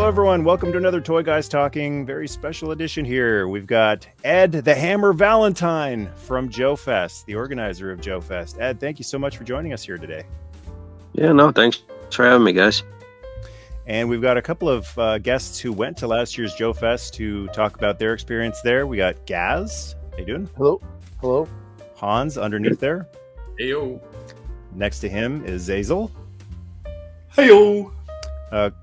Hello, everyone. Welcome to another Toy Guys Talking. Very special edition here. We've got Ed the Hammer Valentine from Joefest, the organizer of Joefest. Ed, thank you so much for joining us here today. Yeah, no, thanks for having me, guys. And we've got a couple of guests who went to last year's Joefest to talk about their experience there. We got Gazz. How you doing? Hello. Hello. Hans underneath there. Heyo. Next to him is Xaz. Heyo.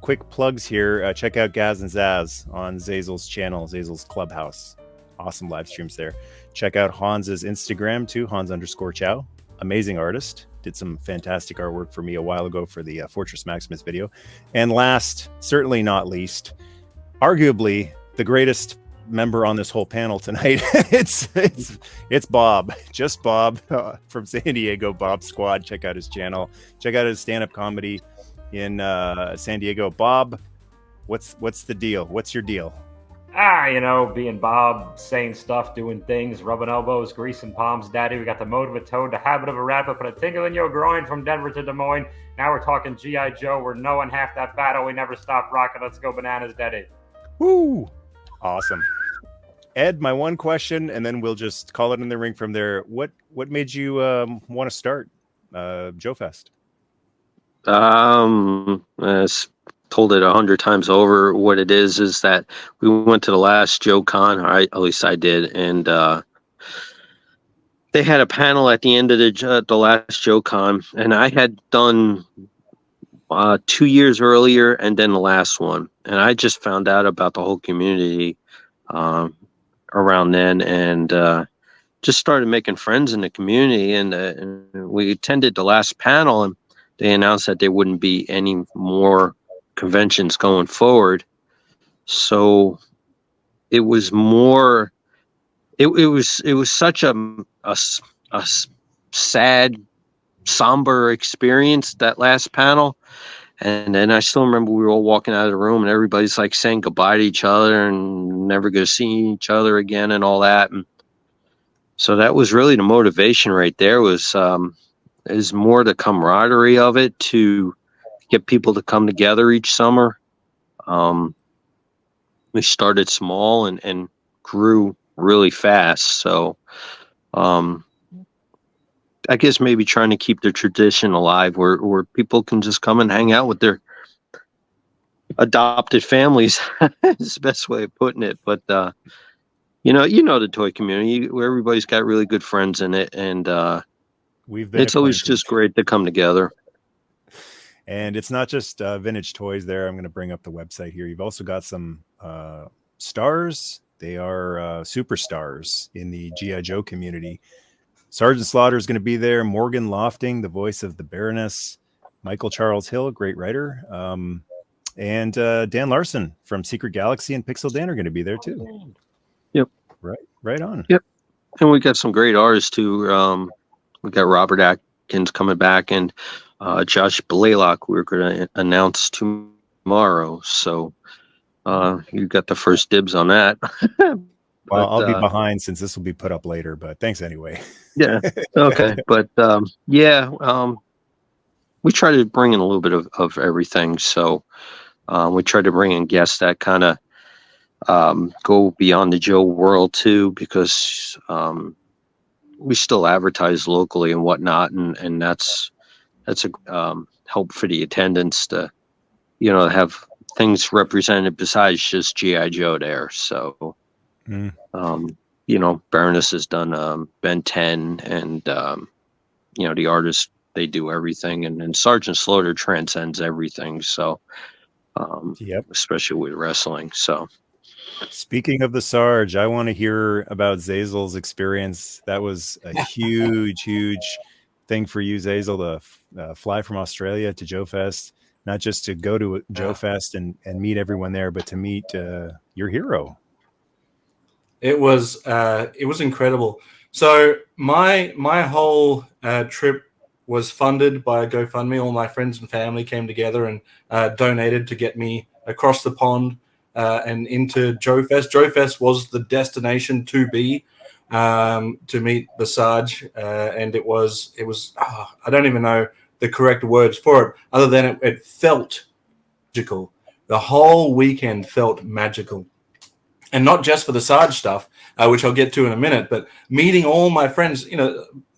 Quick plugs here. Check out Gazz and Xaz on Xaz's channel, Xaz's Clubhouse. Awesome live streams there. Check out Hans's Instagram too, Hans_Chow. Amazing artist. Did some fantastic artwork for me a while ago for the Fortress Maximus video. And last, certainly not least, arguably the greatest member on this whole panel tonight. it's Bob, just Bob from San Diego, Bob Squad. Check out his channel. Check out his stand-up comedy in San Diego. Bob, what's the deal? What's your deal? Being Bob, saying stuff, doing things, rubbing elbows, greasing palms. Daddy, we got the mode of a toad, the habit of a rabbit, but a tingle in your groin from Denver to Des Moines. Now we're talking G.I. Joe. We're knowing half that battle. We never stop rocking. Let's go bananas, Daddy. Woo! Awesome. Ed, my one question, and then we'll just call it in the ring from there. What made you want to start Joefest? As told it 100 times over, what it is that we went to the last Joe Con, or at least I did, and they had a panel at the end of the last Joe Con, and I had done 2 years earlier and then the last one, and I just found out about the whole community around then, and just started making friends in the community, and we attended the last panel, and they announced that there wouldn't be any more conventions going forward. So it was more, it was such a sad, somber experience, that last panel. And then I still remember we were all walking out of the room and everybody's like saying goodbye to each other and never going to see each other again and all that. And so that was really the motivation right there, was is more the camaraderie of it, to get people to come together each summer. We started small and grew really fast. So I guess maybe trying to keep the tradition alive where people can just come and hang out with their adopted families is the best way of putting it. But you know the toy community, where everybody's got really good friends in it, and it's always just great to come together. And it's not just vintage toys there. I'm going to bring up the website here. You've also got some stars. They are superstars in the G.I. Joe community. Sergeant Slaughter is going to be there. Morgan Lofting, the voice of the Baroness. Michael Charles Hill, great writer. And Dan Larson from Secret Galaxy and Pixel Dan are going to be there too. Yep. Right on. Yep. And we got some great artists too. We got Robert Atkins coming back, and Josh Blaylock we're going to announce tomorrow. So you got the first dibs on that. Well, I'll be behind since this will be put up later, but thanks anyway. Yeah. Okay. But we try to bring in a little bit of everything. So we try to bring in guests that kind of go beyond the Joe world too, because we still advertise locally and whatnot, and that's a help for the attendance to have things represented besides just G.I. Joe there. So Baroness has done Ben 10, and the artists, they do everything, and Sergeant Slaughter transcends everything. So especially with wrestling. So speaking of the Sarge, I want to hear about Xaz's experience. That was a huge thing for you, Xaz, to fly from Australia to Joefest, not just to go to Joefest and meet everyone there, but to meet your hero. It was incredible. So my whole trip was funded by a GoFundMe. All my friends and family came together and donated to get me across the pond and into Joefest. Joefest was the destination to be, to meet the Sarge, and it was I don't even know the correct words for it, other than it felt magical. The whole weekend felt magical. And not just for the Sarge stuff, which I'll get to in a minute, but meeting all my friends,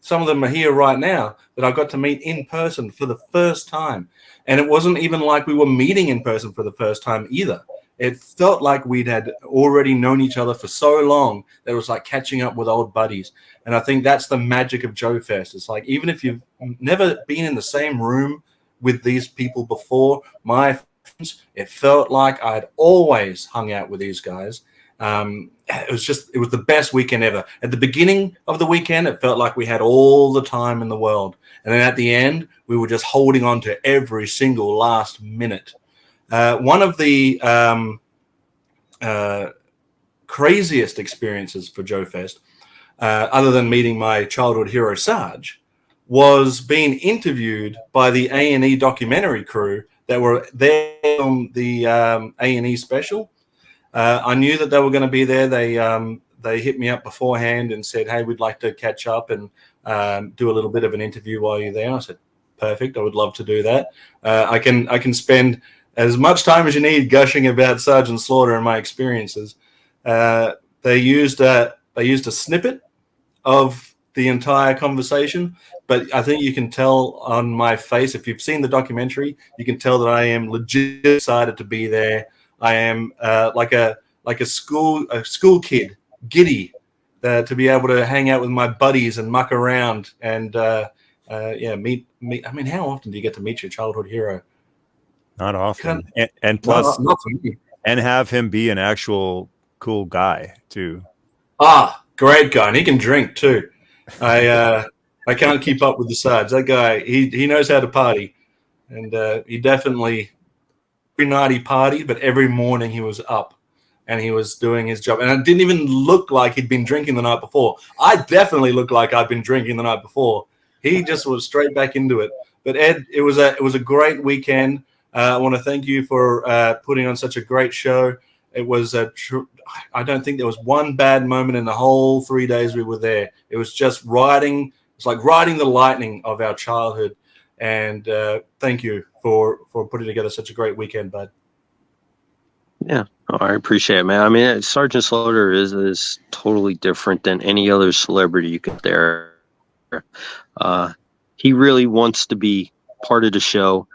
some of them are here right now that I got to meet in person for the first time. And it wasn't even like we were meeting in person for the first time either. It felt like we'd had already known each other for so long that it was like catching up with old buddies. And I think that's the magic of Joefest. It's like, even if you've never been in the same room with these people before, my friends, it felt like I'd always hung out with these guys. It was the best weekend ever. At the beginning of the weekend, it felt like we had all the time in the world. And then at the end, we were just holding on to every single last minute. One of the craziest experiences for Joefest, other than meeting my childhood hero Sarge, was being interviewed by the A&E documentary crew that were there on the A&E special. I knew that they were going to be there. They hit me up beforehand and said, "Hey, we'd like to catch up and do a little bit of an interview while you're there." I said, "Perfect. I would love to do that. I can spend as much time as you need gushing about Sergeant Slaughter and my experiences." They used a snippet of the entire conversation, but I think you can tell on my face, if you've seen the documentary, you can tell that I am legit excited to be there. I am like a school kid, giddy, to be able to hang out with my buddies and muck around and meet. I mean, how often do you get to meet your childhood hero? Not often, and plus, not for me. And have him be an actual cool guy too. Great guy, and he can drink too. I can't keep up with the Sarge. That guy, he knows how to party, and he definitely. Every night he partied, but every morning he was up and he was doing his job. And it didn't even look like he'd been drinking the night before. I definitely looked like I'd been drinking the night before. He just was straight back into it. But Ed, it was a great weekend. I want to thank you for putting on such a great show. It was I don't think there was one bad moment in the whole 3 days we were there. It was just riding. It's like riding the lightning of our childhood. And thank you for putting together such a great weekend, bud. Yeah, I appreciate it, man. I mean, Sergeant Slaughter is totally different than any other celebrity you get there. He really wants to be part of the show,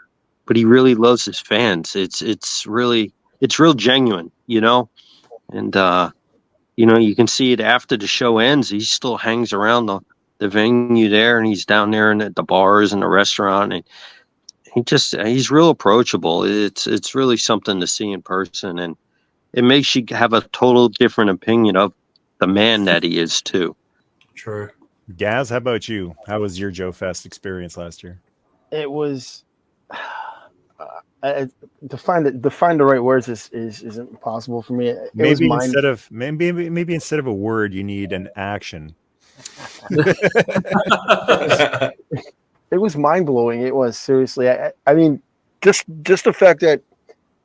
but he really loves his fans. It's real genuine, and you can see it after the show ends. He still hangs around the venue there, and he's down there and at the bars and the restaurant, and he's real approachable. It's really something to see in person, and it makes you have a total different opinion of the man that he is too. True. Gaz, how about you? How was your Joefest experience last year? It was to find the right words isn't possible for me. Maybe instead of a word, you need an action. It was mind-blowing. It was, seriously. I mean, just the fact that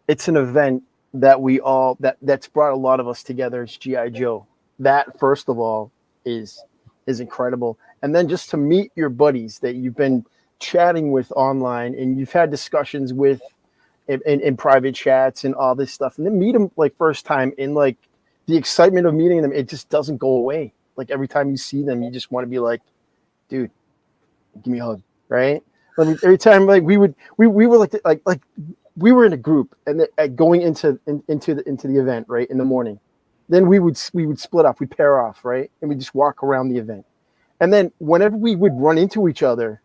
it's an event that that's brought a lot of us together as G.I. Joe. That, first of all, is incredible. And then just to meet your buddies that you've been chatting with online and you've had discussions with in private chats and all this stuff, and then meet them like first time, in like the excitement of meeting them, it just doesn't go away. Like every time you see them, you just want to be like, dude, give me a hug, right? I mean, every time, like we were like we were in a group, and going into the event, right, in the morning. Then we would split up, we'd pair off, right, and we just walk around the event. And then whenever we would run into each other,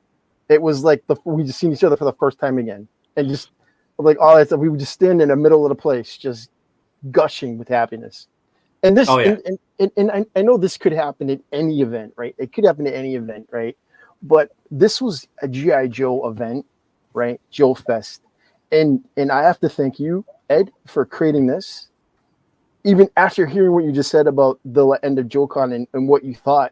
it was like we just seen each other for the first time again, and just like all that stuff. We would just stand in the middle of the place, just gushing with happiness. And this, and I know this could happen at any event, right? It could happen at any event, right? But this was a G.I. Joe event, right? Joefest. And I have to thank you, Ed, for creating this. Even after hearing what you just said about the end of JoeCon and what you thought,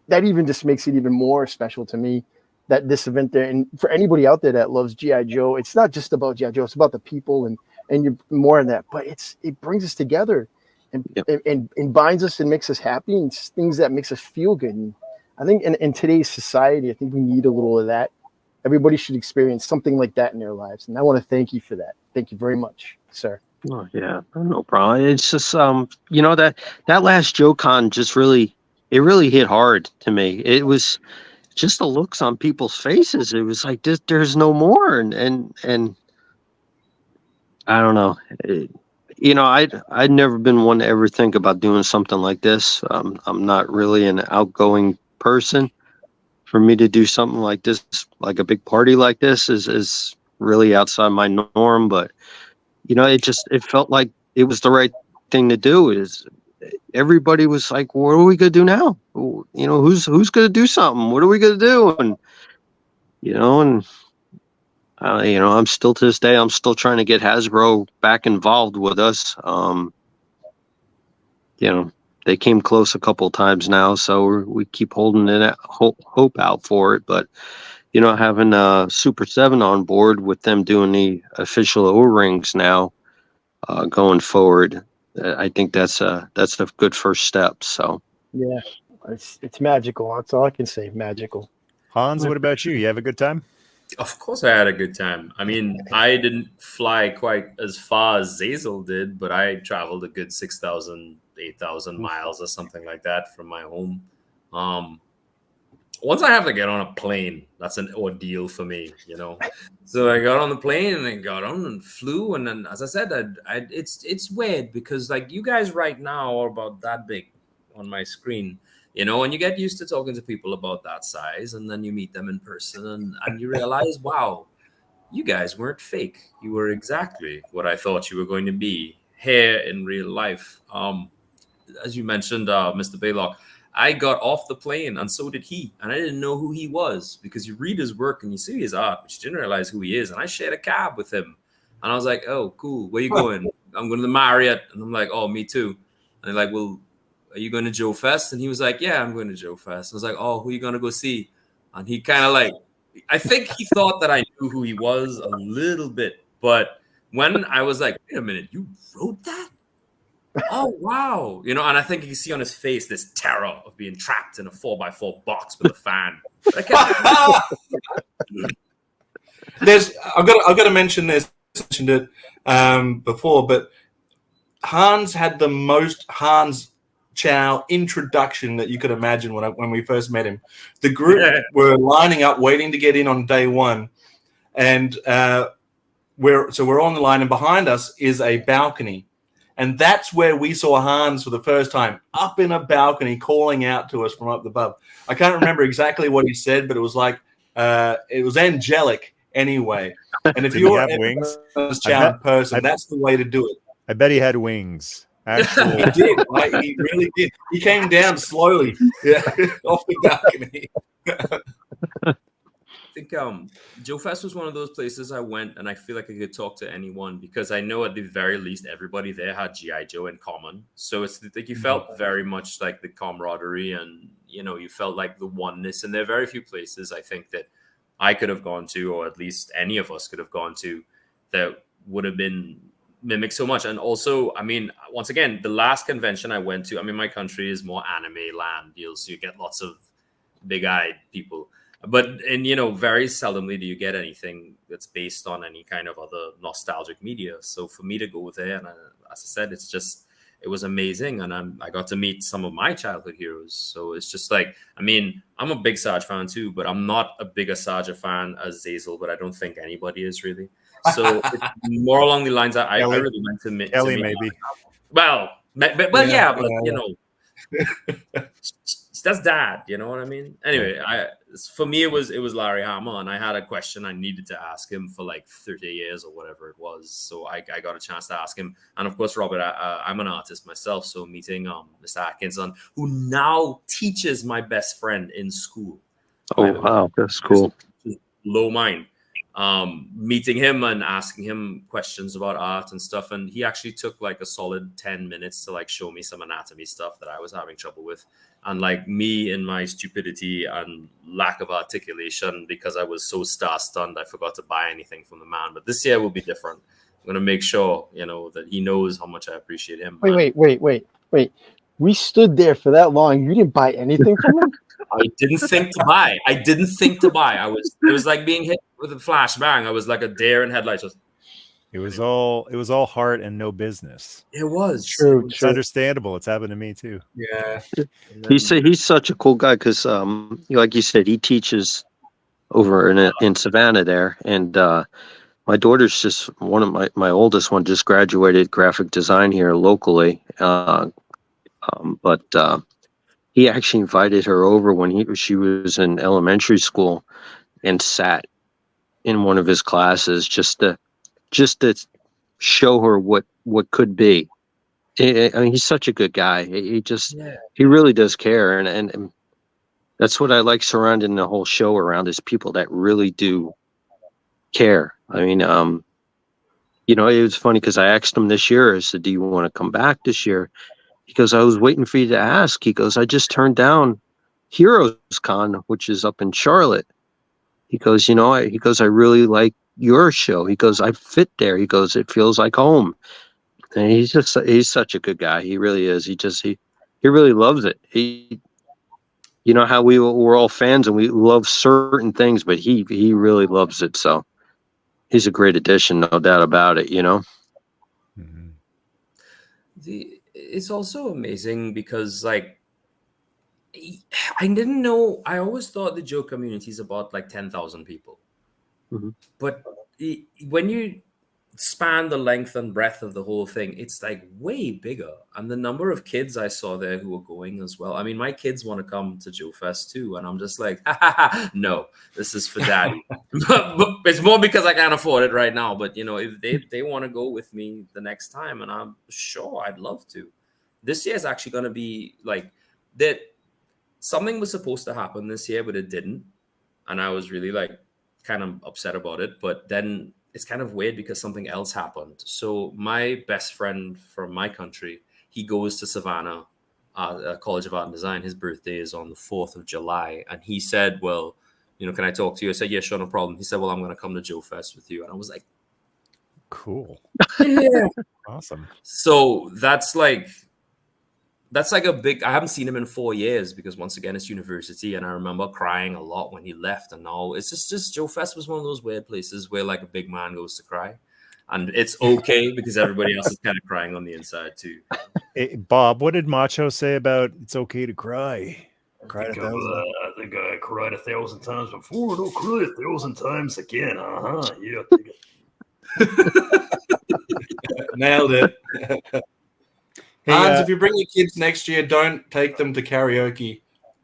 that even just makes it even more special to me, that this event there. And for anybody out there that loves G.I. Joe, it's not just about G.I. Joe, it's about the people and you're more in that. But it brings us together and binds us and makes us happy, and things that makes us feel good. And I think in today's society, I think we need a little of that Everybody should experience something like that in their lives, and I want to thank you for that. Thank you very much, sir. Oh, yeah, no problem. It's just you know, that last JoeCon just really hit hard to me. It was just the looks on people's faces. It was like there's no more, and I don't know. You know, I'd never been one to ever think about doing something like this. I'm not really an outgoing person. For me to do something like this, like a big party like this, is really outside my norm. But you know, it felt like it was the right thing to do. Is everybody was like, "What are we gonna do now? You know, who's gonna do something? What are we gonna do?" And you know, you know, I'm still to this day, I'm still trying to get Hasbro back involved with us. You know, they came close a couple of times now, so we keep holding it hope out for it. But you know, having Super 7 on board with them doing the official O-rings now, going forward, I think that's a good first step. So Yeah, it's magical. That's all I can say. Magical. Hans, what about you? You have a good time? Of course, I had a good time. I mean, I didn't fly quite as far as Xaz did, but I traveled a good 6,000, 8,000 miles or something like that from my home. Once I have to get on a plane, that's an ordeal for me, you know. So I got on the plane and then got on and flew, and then, as I said, it's weird because like you guys right now are about that big on my screen. You know, and you get used to talking to people about that size, and then you meet them in person, and you realize, wow, you guys weren't fake. You were exactly what I thought you were going to be here in real life. As you mentioned, Mr. Baylock, I got off the plane, and so did he, and I didn't know who he was because you read his work and you see his art, but you didn't realize who he is. And I shared a cab with him, and I was like, oh, cool. Where you going? I'm going to the Marriott, and I'm like, oh, me too. And they're like, well, are you going to Joefest? And he was like, yeah, I'm going to Joefest. I was like, oh, who are you going to go see? And he kind of like, I think he thought that I knew who he was a little bit. But when I was like, wait a minute, you wrote that? Oh, wow. You know, and I think you can see on his face this terror of being trapped in a 4x4 box with a fan. I've got to mention this. I mentioned it before, but Hans had the most Hans Chow introduction that you could imagine when we first met him. The group were lining up, waiting to get in on day one, and we're on the line, and behind us is a balcony, and that's where we saw Hans for the first time, up in a balcony, calling out to us from up above. I can't remember exactly what he said, but it was like it was angelic anyway. And if you're a Chow person, that's the way to do it. I bet he had wings. Actually, he did. Right? He really did. He came down slowly, off the balcony. I think Joefest was one of those places I went, and I feel like I could talk to anyone because I know at the very least everybody there had G.I. Joe in common. So it's like you felt very much like the camaraderie, and you know, you felt like the oneness. And there are very few places I think that I could have gone to, or at least any of us could have gone to, that would have been mimic so much. And also, I mean, once again, the last convention I went to, I mean, my country is more anime land deals, so you get lots of big-eyed people, and you know, very seldomly do you get anything that's based on any kind of other nostalgic media. So for me to go there, and as I said, it was amazing, and I got to meet some of my childhood heroes. So it's just like, I mean, I'm a big Sarge fan too, but I'm not a bigger Sarge fan as Xaz, but I don't think anybody is really. So it's more along the lines that I really meant to meet. Ellie, maybe. Well, yeah, but you know, that's dad. You know what I mean? Anyway, for me it was Larry Hama, and I had a question I needed to ask him for like 30 years or whatever it was. So I got a chance to ask him, and of course, Robert, I'm an artist myself, so meeting Mr. Atkinson, who now teaches my best friend in school. Oh wow, that's cool. Low mind. Meeting him and asking him questions about art and stuff, and he actually took like a solid 10 minutes to like show me some anatomy stuff that I was having trouble with, and like me in my stupidity and lack of articulation because I was so star-stunned I forgot to buy anything from the man. But this year will be different. I'm gonna make sure, you know, that he knows how much I appreciate him. Wait. We stood there for that long. You didn't buy anything from him? I didn't think to buy. It was like being hit with a flashbang. I was like a deer in headlights. It was all heart and no business. It was True. It's understandable. It's happened to me too. Yeah. He's such a cool guy because, like you said, he teaches over in Savannah there, and my daughter's just one of my oldest one just graduated graphic design here locally, but he actually invited her over when she was in elementary school and sat in one of his classes just to show her what could be. I mean, he's such a good guy. He really does care, and that's what I like surrounding the whole show around is people that really do care. I mean, it was funny because I asked him this year. I said, "Do you want to come back this year?" He goes, "I was waiting for you to ask." He goes, "I just turned down Heroes Con, which is up in Charlotte." He goes, I really like your show. He goes, I fit there. He goes, it feels like home. And he's such a good guy. He really is. He really loves it. How we're all fans and we love certain things, but he really loves it. So he's a great addition, no doubt about it, Mm-hmm. It's also amazing because like I didn't know. I always thought the Joe community is about like 10,000 people, but when you span the length and breadth of the whole thing, it's like way bigger. And the number of kids I saw there who were going as well. I mean, my kids want to come to Joefest too, and I'm just like, no, this is for daddy. but it's more because I can't afford it right now. But if they want to go with me the next time, and I'm sure I'd love to. This year is actually going to be like that. Something was supposed to happen this year, but it didn't, and I was really like kind of upset about it. But then it's kind of weird because something else happened. So my best friend from my country, he goes to Savannah College of Art and Design. His birthday is on the 4th of July. And he said, well, can I talk to you? I said, yeah, sure, no problem. He said, well, I'm going to come to Joefest with you. And I was like, cool. Yeah. Awesome. So that's like a big, I haven't seen him in 4 years because once again, it's university. And I remember crying a lot when he left. And now it's just Joefest was one of those weird places where like a big man goes to cry. And it's okay because everybody else is kind of crying on the inside too. Hey, Bob, what did Macho say about it's okay to cry? I think I cried 1,000 times before. Don't cry 1,000 times again. Yeah. Nailed it. Hey, Hans, if you bring your kids next year, don't take them to karaoke.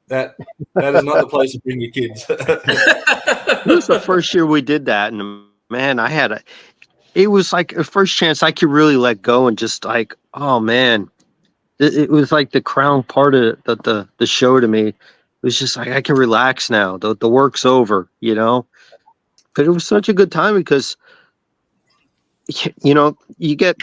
That is not the place to bring your kids. It was the first year we did that, and man, it was like a first chance I could really let go and just like, oh man, it was like the crown part of the show to me. It was just like I can relax now. The work's over, But it was such a good time because you get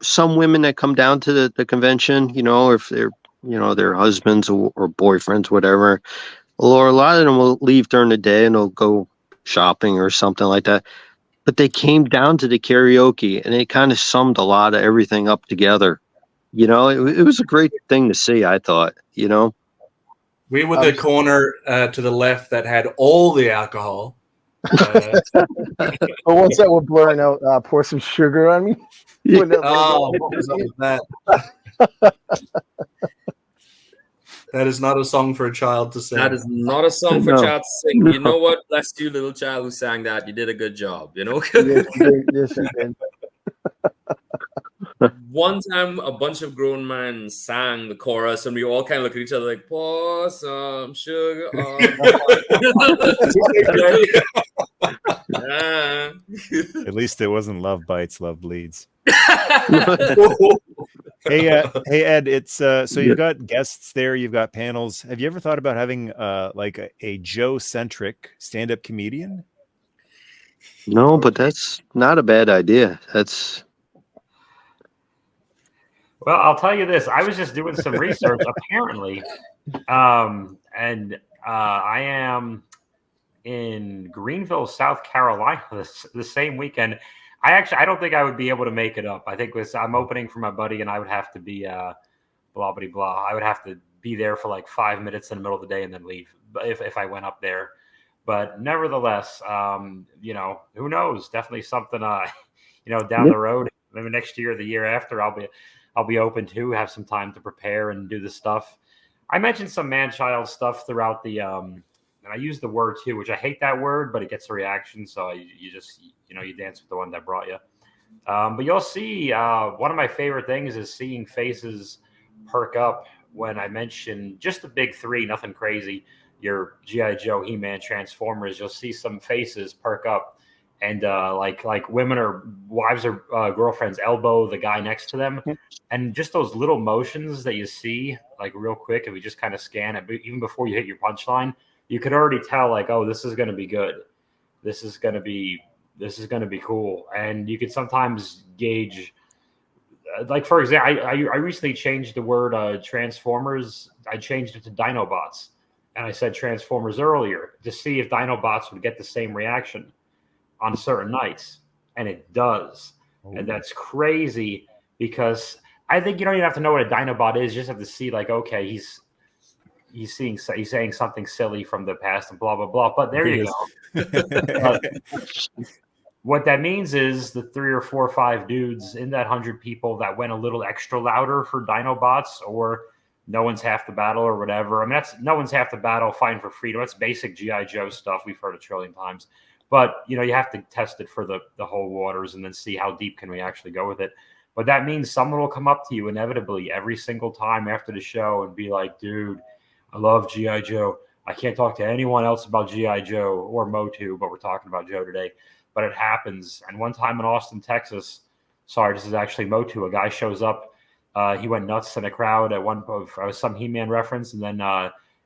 some women that come down to the convention, if they're their husbands or boyfriends, whatever, or a lot of them will leave during the day and they'll go shopping or something like that. But they came down to the karaoke and it kind of summed a lot of everything up together. It was a great thing to see, I thought, We were the corner to the left that had all the alcohol. But once that were blurring out, pour some sugar on me. Oh, what was up with that? That is not a song for a child to sing. That is not a song for a child to sing. You know what? Bless you, little child who sang that. You did a good job, Yes, you did. One time, a bunch of grown men sang the chorus, and we all kind of looked at each other like, pour some sugar on At least it wasn't Love Bites, Love Bleeds. Hey, Ed, it's so you've got guests there, you've got panels. Have you ever thought about having like a Joe-centric stand-up comedian? No, but that's not a bad idea. Well, I'll tell you this. I was just doing some research, apparently, and I am in Greenville, South Carolina the same weekend. I don't think I would be able to make it up. I think I'm opening for my buddy, and I would have to be blah blah blah. I would have to be there for like 5 minutes in the middle of the day and then leave if I went up there. But nevertheless, you know, who knows? Definitely something, you know, down the road, maybe next year, the year after, I'll be open to have some time to prepare and do this stuff. I mentioned some man-child stuff throughout the, and I use the word too, which I hate that word, but it gets a reaction. So you just, you know, you dance with the one that brought you. But you'll see, one of my favorite things is seeing faces perk up when I mention just the big three, nothing crazy. Your G.I. Joe, He-Man, Transformers, you'll see some faces perk up, and like women or wives or girlfriends elbow the guy next to them, and just those little motions that you see like real quick, if you just kind of scan it, even before you hit your punchline, you could already tell like, oh, this is going to be good, this is going to be cool, and you could sometimes gauge. Like, for example, I recently changed the word Transformers. I changed it to Dinobots. And I said Transformers earlier to see if Dinobots would get the same reaction on certain nights. And it does. Oh. And that's crazy because I think you don't even have to know what a Dinobot is. You just have to see, like, okay, he's saying something silly from the past and blah, blah, blah. But there you go. What that means is the 3 or 4 or 5 dudes in that 100 people that went a little extra louder for Dinobots, or no one's half the battle or whatever. I mean, that's no one's half the battle, fighting for freedom. That's basic G.I. Joe stuff we've heard a trillion times. But, you know, you have to test it for the whole waters and then see how deep can we actually go with it. But that means someone will come up to you inevitably every single time after the show and be like, dude, I love G.I. Joe. I can't talk to anyone else about G.I. Joe or Motu, but we're talking about Joe today. But it happens. And one time in Austin, Texas, sorry, this is actually Motu, a guy shows up. He went nuts in a crowd at one of some He-Man reference. And then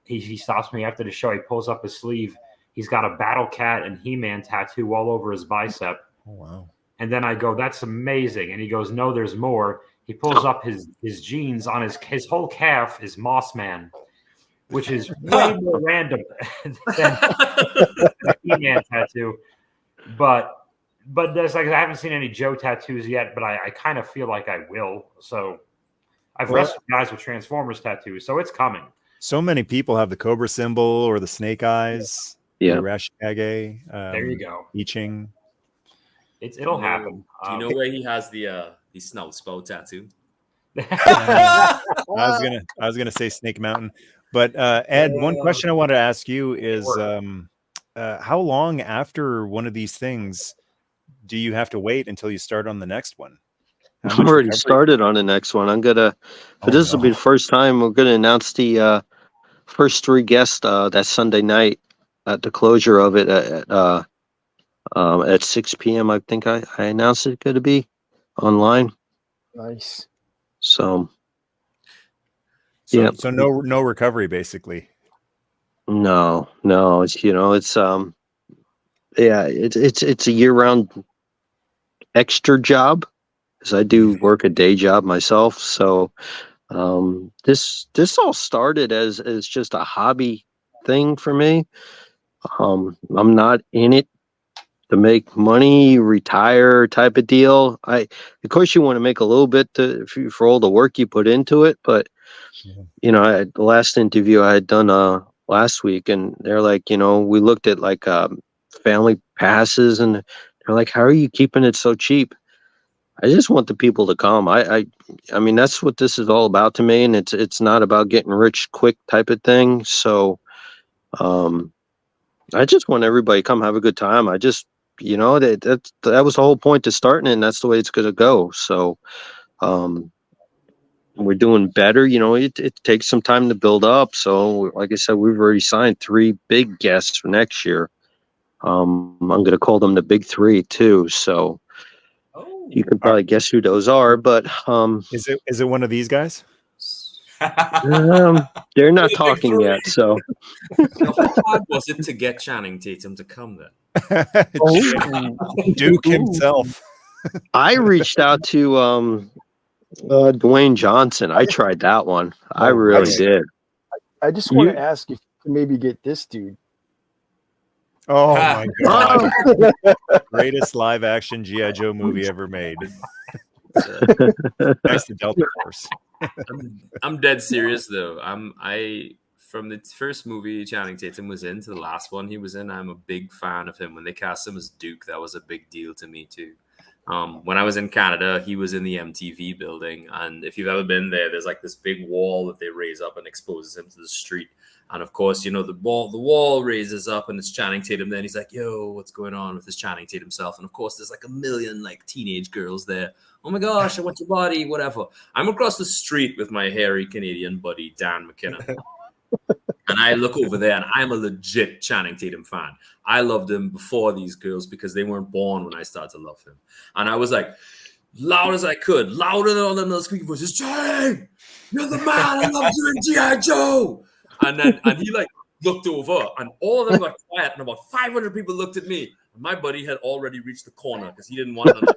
he stops me after the show. He pulls up his sleeve. He's got a Battle Cat and He-Man tattoo all over his bicep. Oh, wow. And then I go, that's amazing. And he goes, no, there's more. He pulls up his jeans on his whole calf is Moss Man, which is way more random than the He-Man tattoo. But there's like, I haven't seen any Joe tattoos yet, but I kind of feel like I will. So I've wrestled guys with Transformers tattoos, so it's coming. So many people have the Cobra symbol or the snake eyes. Yeah. Rashkage. There you go. I Ching. It'll happen. Do you know where he has the snout spout tattoo? I was gonna say Snake Mountain, but Ed, one question I want to ask you is how long after one of these things do you have to wait until you start on the next one? I'm already started on the next one. I'm gonna, but this will be the first time we're gonna announce the first 3 guests that Sunday night at the closure of it at 6 p.m. I think I announced it going to be online. Nice. So yeah. So no recovery basically. No. It's it's a year-round extra job because I do work a day job myself. So this all started as just a hobby thing for me. I'm not in it to make money, retire type of deal. Of course you want to make a little bit for all the work you put into it, but the last interview I had done last week, and they're like, we looked at like family passes, and they're like, how are you keeping it so cheap? I just want the people to come. I mean, that's what this is all about to me, and it's not about getting rich quick type of thing. So I just want everybody to come have a good time. I just, that was the whole point to starting it, and that's the way it's going to go. So we're doing better. It takes some time to build up. So like I said, we've already signed 3 big guests for next year. I'm going to call them the big 3 too. So you can probably guess who those are, but is it one of these guys? They're not talking yet. So how hard was it to get Channing Tatum to come then? Duke himself. I reached out to Dwayne Johnson. I tried that one. I really did. I just want to ask if you can maybe get this dude. Oh my god! Greatest live action G.I. Joe movie ever made. Next to Delta Force. I'm dead serious though. I from the first movie Channing Tatum was in to the last one he was in, I'm a big fan of him. When they cast him as Duke, that was a big deal to me too. When I was in Canada, he was in the MTV building, and if you've ever been there, there's like this big wall that they raise up and exposes him to the street. And of course, you know, the wall raises up and it's Channing Tatum. Then he's like, yo, what's going on with this Channing Tatum self? And of course, there's like a million like teenage girls there. Oh my gosh, I want your body, whatever. I'm across the street with my hairy Canadian buddy, Dan McKinnon. And I look over there and I'm a legit Channing Tatum fan. I loved him before these girls because they weren't born when I started to love him. And I was like, loud as I could, louder than all them little squeaky voices, Channing, you're the man, I love you in G.I. Joe. And he like looked over and all of them got quiet and about 500 people looked at me. And my buddy had already reached the corner because he didn't want to.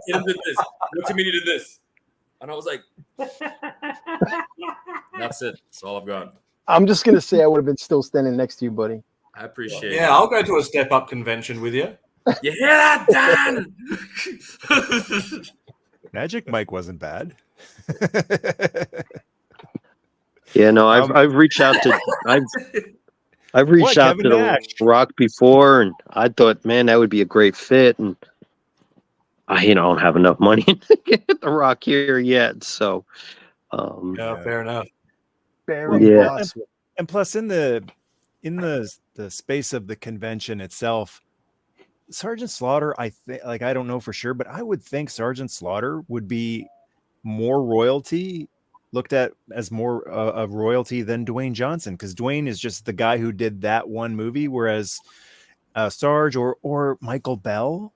He did this. Looked at me, he did this. And I was like, that's it. That's all I've got. I'm just gonna say I would have been still standing next to you, buddy. I appreciate it. Yeah, I'll go to a step-up convention with you. You hear that, Dan? Magic Mike wasn't bad. Yeah, no, I've reached out to I've reached out to The Rock before, and I thought, man, that would be a great fit, and I don't have enough money to get The Rock here yet, so Yeah, fair enough. Yeah. And plus, in the space of the convention itself, Sergeant Slaughter, I think, like, I don't know for sure, but I would think Sergeant Slaughter would be more royalty, looked at as more of royalty than Dwayne Johnson, because Dwayne is just the guy who did that one movie, whereas Sarge or Michael Bell,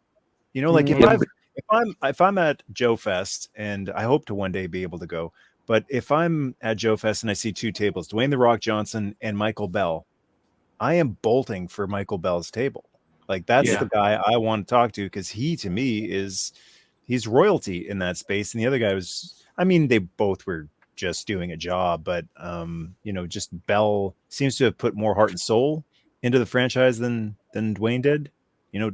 you know, like if I'm at Joefest, and I hope to one day be able to go, but if I'm at Joefest and I see two tables, Dwayne The Rock Johnson and Michael Bell, I am bolting for Michael Bell's table. Like, that's the guy I want to talk to, because he, to me, he's royalty in that space. And the other guy was, I mean, they both were just doing a job, but just Bell seems to have put more heart and soul into the franchise than Dwayne did. You know,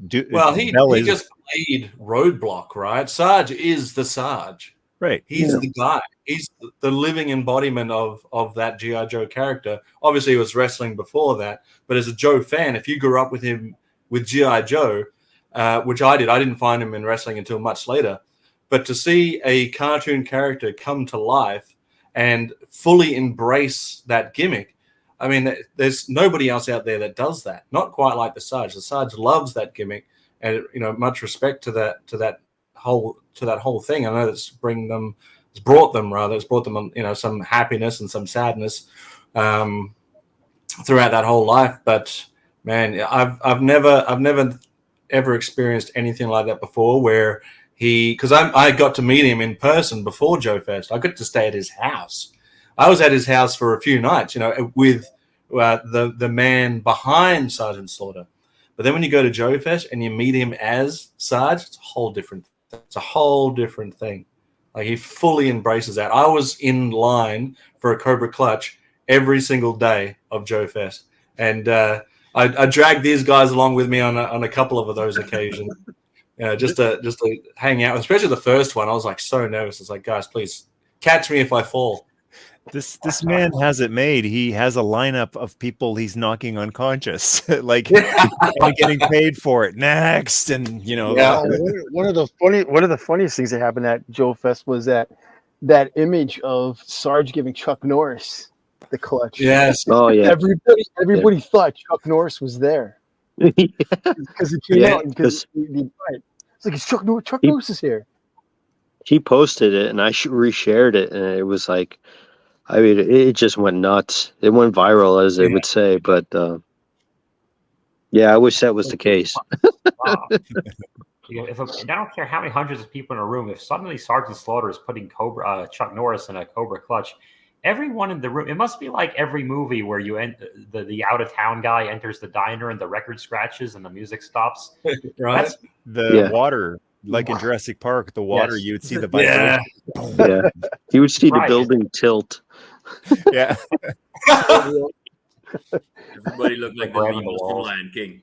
he just played Roadblock, right? Sarge is the Sarge. Right. He's the guy. He's the living embodiment of that G.I. Joe character. Obviously, he was wrestling before that, but as a Joe fan, if you grew up with him with G.I. Joe, which I didn't find him in wrestling until much later. But to see a cartoon character come to life and fully embrace that gimmick, I mean, there's nobody else out there that does that. Not quite like the Sarge. The Sarge loves that gimmick, and much respect to that whole thing. I know it's brought them some happiness and some sadness throughout that whole life. But man, I've never ever experienced anything like that before, where because I got to meet him in person before Joefest. I got to stay at his house. I was at his house for a few nights, with the man behind Sergeant Slaughter. But then when you go to Joefest and you meet him as Sarge, it's a whole different thing. Like, he fully embraces that. I was in line for a Cobra Clutch every single day of Joefest, and I dragged these guys along with me on a couple of those occasions, just to hang out. Especially the first one, I was like so nervous. It's like, guys, please catch me if I fall. This man has it made. He has a lineup of people he's knocking unconscious, like and getting paid for it next. And one of the funniest things that happened at Joefest was that image of Sarge giving Chuck Norris the clutch. Yes. Oh yeah. Everybody thought Chuck Norris was there because it came out. Because it's like, Chuck Norris is here. He posted it, and I reshared it, and it was like, I mean, it just went nuts. It went viral, as they would say. But I wish that was the case. Wow. I don't care how many hundreds of people in a room. If suddenly Sergeant Slaughter is putting Chuck Norris in a Cobra Clutch, everyone in the room, it must be like every movie where the out of town guy enters the diner and the record scratches and the music stops. Right. That's water, like in Jurassic Park, the water, you would see the vibration. Yeah. You would see the building tilt. Yeah. Everybody looked like the Lion King.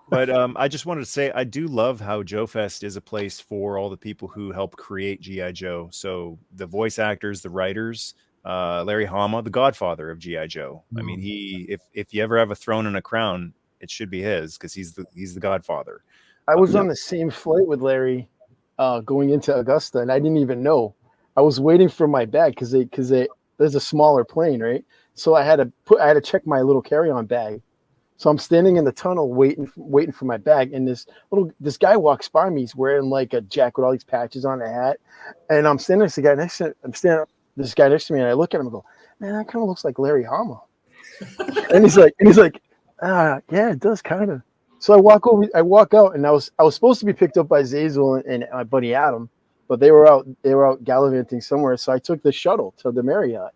But I just wanted to say I do love how Joefest is a place for all the people who help create GI Joe. So the voice actors, the writers, Larry Hama, the godfather of GI Joe. I mean, if you ever have a throne and a crown, it should be his because he's the godfather. I was on the same flight with Larry going into Augusta, and I didn't even know. I was waiting for my bag because there's a smaller plane, right? So I had to check my little carry-on bag. So I'm standing in the tunnel waiting for my bag, and this guy walks by me. He's wearing like a jacket with all these patches on, a hat, and I'm standing next to the guy next to this guy next to me, and I look at him and go, "Man, that kind of looks like Larry Hama." and he's like, yeah, it does kind of. So I walk out, and I was supposed to be picked up by Xazel and my buddy Adam, but they were out gallivanting somewhere. So I took the shuttle to the Marriott,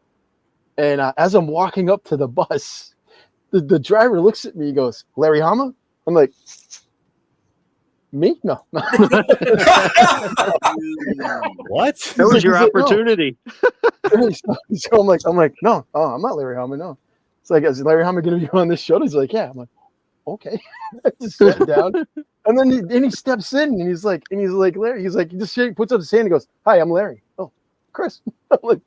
and as I'm walking up to the bus, the driver looks at me. He goes, "Larry Hama?" I'm like, "Me? No." What? That was your He's like, "No." opportunity. So I'm like, "No, I'm not Larry Hama. No." It's like, "Is Larry Hama going to be on this show?" He's like, "Yeah." I'm like, "Okay." I just sat down, and then he steps in, and he's like, Larry. He's like, he just puts up his hand and goes, "Hi, I'm Larry." "Oh, Chris." I'm like,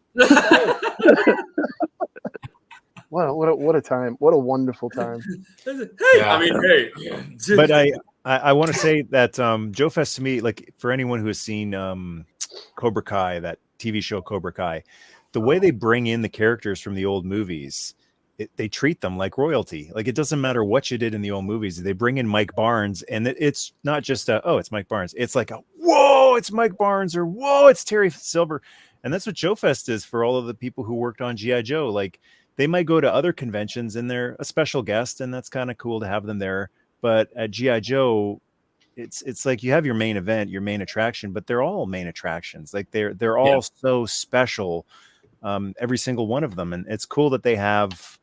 what a time! What a wonderful time! Hey, I mean, hey. But I want to say that Joefest to me, like for anyone who has seen Cobra Kai, that TV show Cobra Kai, the way they bring in the characters from the old movies, they treat them like royalty. Like it doesn't matter what you did in the old movies. They bring in Mike Barnes, and it's not just it's Mike Barnes. It's like whoa, it's Mike Barnes, or whoa, it's Terry Silver. And that's what Joefest is for all of the people who worked on G.I. Joe. Like they might go to other conventions and they're a special guest, and that's kind of cool to have them there. But at G.I. Joe, it's like you have your main event, your main attraction, but they're all main attractions. Like they're all so special, every single one of them. And it's cool that they have,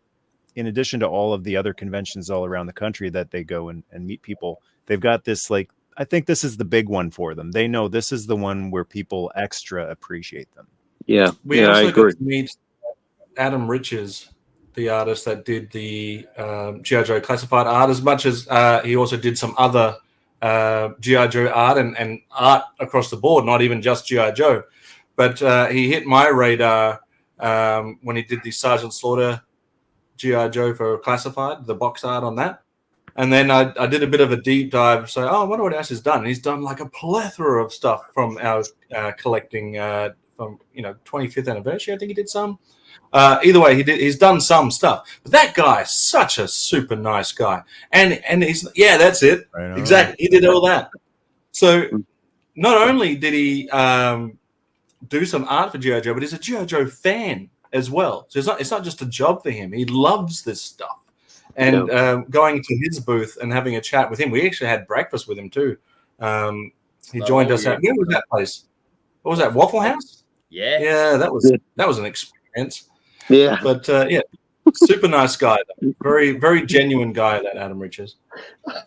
in addition to all of the other conventions all around the country that they go and meet people, they've got this, like, I think this is the big one for them. They know this is the one where people extra appreciate them. Yeah. We I also agree. got to meet Adam Riches, the artist that did the G.I. Joe classified art, as much as he also did some other G.I. Joe art and art across the board, not even just G.I. Joe. But he hit my radar when he did the Sergeant Slaughter G.I. Joe for classified, the box art on that. And then I did a bit of a deep dive. So, I wonder what else he's done. And he's done like a plethora of stuff from our collecting from 25th anniversary. I think he did some. Either way, he's done some stuff. But that guy is such a super nice guy. And he's, that's it. Exactly. He did all that. So not only did he do some art for G.I. Joe, but he's a G.I. Joe fan as well. So it's not just a job for him. He loves this stuff. And going to his booth and having a chat with him, we actually had breakfast with him too. He joined us at, where was that place? What was that, Waffle House? Yeah, that was an experience. Yeah, but super nice guy. Very, very genuine guy, that Adam Riches.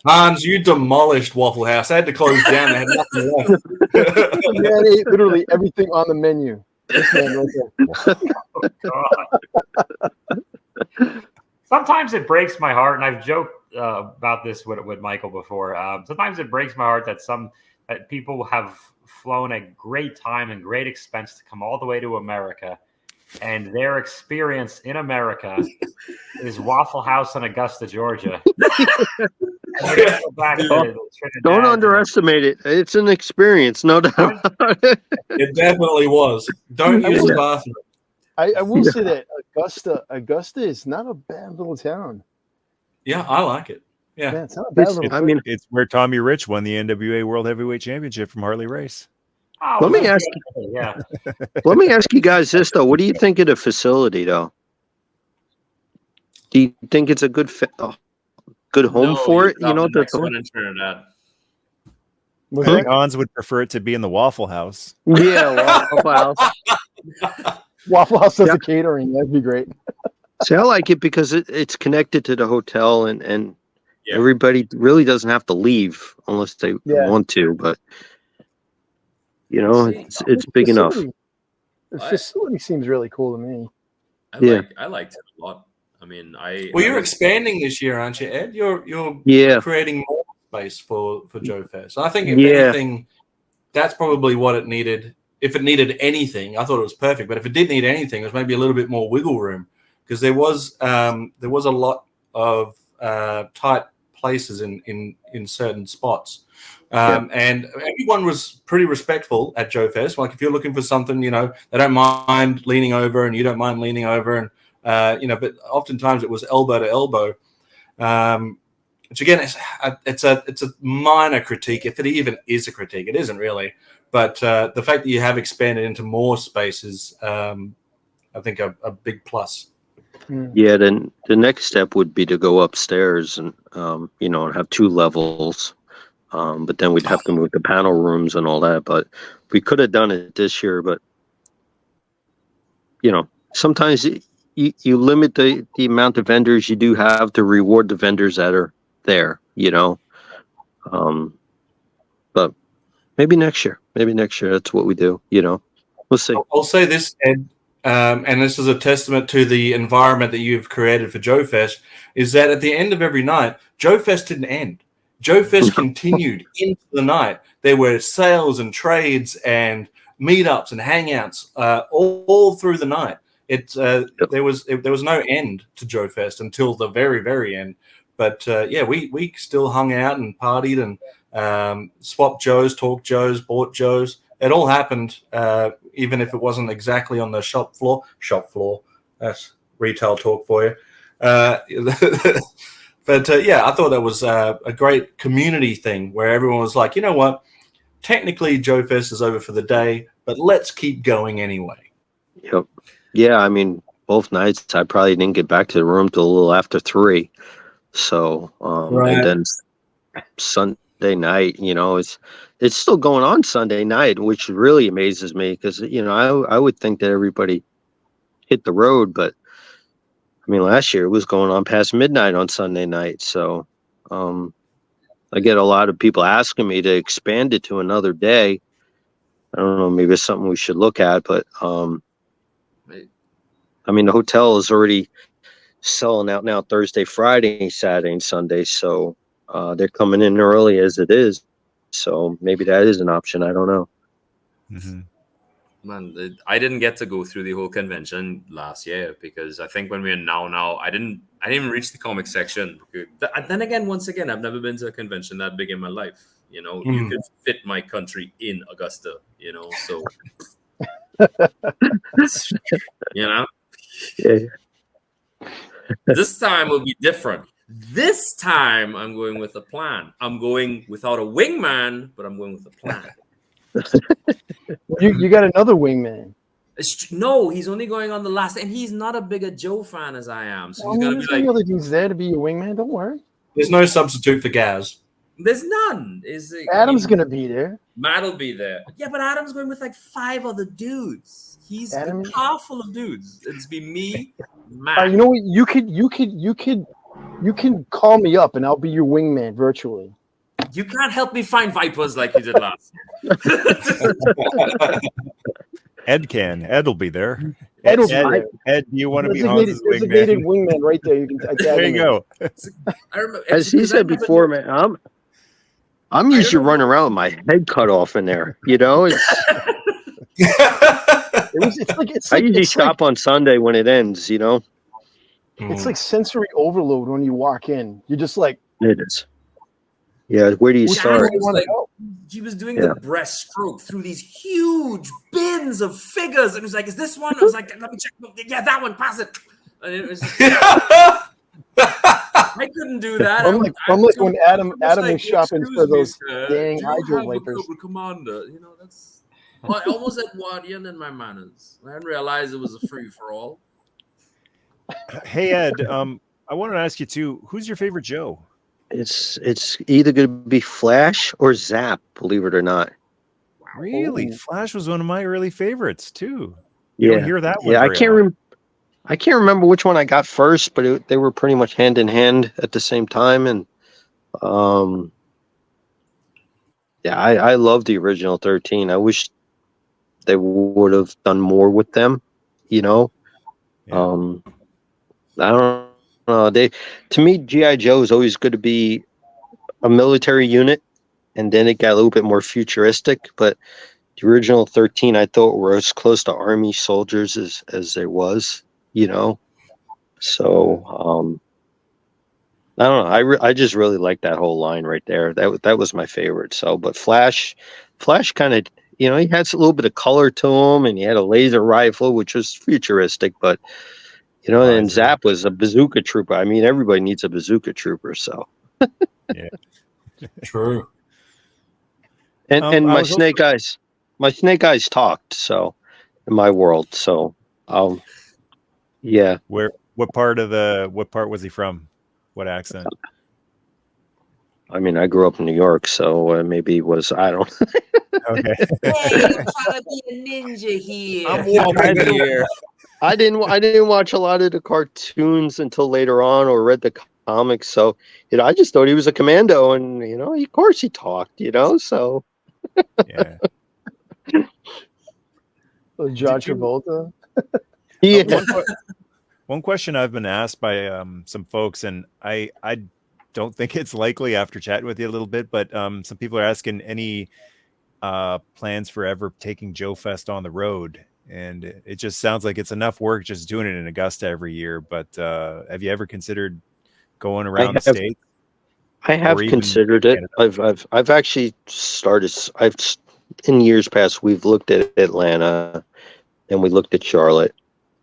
Hans, you demolished Waffle House. They had to close down. They had nothing left. Man ate literally everything on the menu. This man right there. God. Sometimes it breaks my heart, and I've joked about this with Michael before. Sometimes it breaks my heart that people have flown at great time and great expense to come all the way to America, and their experience in America is Waffle House in Augusta, Georgia. Don't underestimate it. It's an experience, no doubt. It definitely was. Don't use the bathroom. I will say that Augusta is not a bad little town. Yeah, I like it. Yeah, it's not a bad little. I mean, it's where Tommy Rich won the NWA World Heavyweight Championship from Harley Race. Oh, let me ask you guys this though. What do you think of the facility though? Do you think it's a good home for it? You know, next one in Trinidad. I think Hans would prefer it to be in the Waffle House. Yeah, Waffle House. Waffle House does the catering. That'd be great. See, I like it because it's connected to the hotel, and everybody really doesn't have to leave unless they want to. But it's big enough. The facility seems really cool to me. I liked it a lot. I mean, you're expanding this year, aren't you, Ed? You're creating more space for Joe Fest. I think if Yeah. anything, that's probably what it needed. If it needed anything, I thought it was perfect. But if it did need anything, it was maybe a little bit more wiggle room, because there was a lot of tight places in certain spots. And everyone was pretty respectful at Joe Fest. Like, if you're looking for something, they don't mind leaning over, and you don't mind leaning over, and but oftentimes it was elbow to elbow. Which again, it's a minor critique, if it even is a critique. It isn't really, but the fact that you have expanded into more spaces, I think a big plus. Yeah, then the next step would be to go upstairs and and have 2 levels. But then we'd have to move the panel rooms and all that. But we could have done it this year. But sometimes you limit the amount of vendors you do have to reward the vendors that are there. But maybe next year. That's what we do. We'll see. I'll say this, Ed, and this is a testament to the environment that you've created for Joe Fest, is that at the end of every night, Joe Fest didn't end. Joe Fest continued into the night. There were sales and trades and meetups and hangouts all through the night. There was no end to Joe Fest until the very, very end. But we still hung out and partied and swapped Joes, talked Joes, bought Joes. It all happened, even if it wasn't exactly on the shop floor. That's retail talk for you. But I thought that was a great community thing where everyone was like, you know what? Technically, Joe Fest is over for the day, but let's keep going anyway. Yep. Yeah, I mean, both nights I probably didn't get back to the room till a little after 3. So, Right. And then Sunday night, it's still going on Sunday night, which really amazes me because, I would think that everybody hit the road, but I mean, last year it was going on past midnight on Sunday night. So I get a lot of people asking me to expand it to another day. I don't know, maybe it's something we should look at, but I mean, the hotel is already selling out now Thursday, Friday, Saturday, and Sunday. So they're coming in early as it is. So maybe that is an option. I don't know. Mm-hmm. Man, I didn't get to go through the whole convention last year because I think when we are now, I didn't even reach the comic section. Then again, once again, I've never been to a convention that big in my life. You could fit my country in Augusta. So Yeah. This time will be different. This time I'm going with a plan. I'm going without a wingman, but I'm going with a plan. You got another wingman. No, he's only going on the last, and he's not a bigger Joe fan as I am. So he's gonna be like, other dudes there to be your wingman. Don't worry. There's no substitute for Gazz. There's none. Adam's gonna be there. Matt will be there. Yeah, but Adam's going with like 5 other dudes. He's a car full of dudes. It's be me, Matt. You know what? You can call me up, and I'll be your wingman virtually. You can't help me find vipers like you did last. Ed can. Ed will be there. Ed, do you want to be Hans's designated wingman right there? You can. There you go. I remember, as he said before, man, I'm usually running around with my head cut off in there. I usually stop on Sunday when it ends. It's like sensory overload when you walk in. You're just like, it is. Yeah, where do you start? He was doing the breaststroke through these huge bins of figures, and he was like, "Is this one?" I was like, "Let me check." Yeah, that one. Pass it. And it was just, I couldn't do that. I'm like when Adam was shopping for those dang hydro wipers. Commander, that's. I almost had Guardian in my manners. I didn't realize it was a free for all. Hey Ed, I wanted to ask you too. Who's your favorite Joe? It's either going to be Flash or Zap, believe it or not. Really? Flash was one of my early favorites too. You don't hear that one. Yeah, I can't remember which one I got first, but they were pretty much hand in hand at the same time. And I love the original 13. I wish they would have done more with them. I don't know. To me, G.I. Joe is always good to be a military unit, and then it got a little bit more futuristic. But the original 13, I thought, were as close to Army soldiers as there was, you know. So I don't know. I just really like that whole line right there. That was my favorite. So, but Flash kind of, you know, he had a little bit of color to him, and he had a laser rifle, which was futuristic. But you know, and Zap was a bazooka trooper. I mean, everybody needs a bazooka trooper. So Yeah, True. and my snake eyes talked. So in my world. So yeah. What part was he from? What accent? I mean, I grew up in New York, so maybe it was, I don't. Okay. Hey, you're trying to be a ninja here. I'm walking here. I didn't watch a lot of the cartoons until later on, or read the comics. So, you know, I just thought he was a commando, and you know, of course he talked. You know, so Yeah. John Travolta. yeah. One question I've been asked by some folks, and I don't think it's likely after chatting with you a little bit, but some people are asking any plans for ever taking Joefest on the road. And it just sounds like it's enough work just doing it in Augusta every year. But have you ever considered going around the state? I have considered it. I've actually started. In years past, we've looked at Atlanta, and we looked at Charlotte.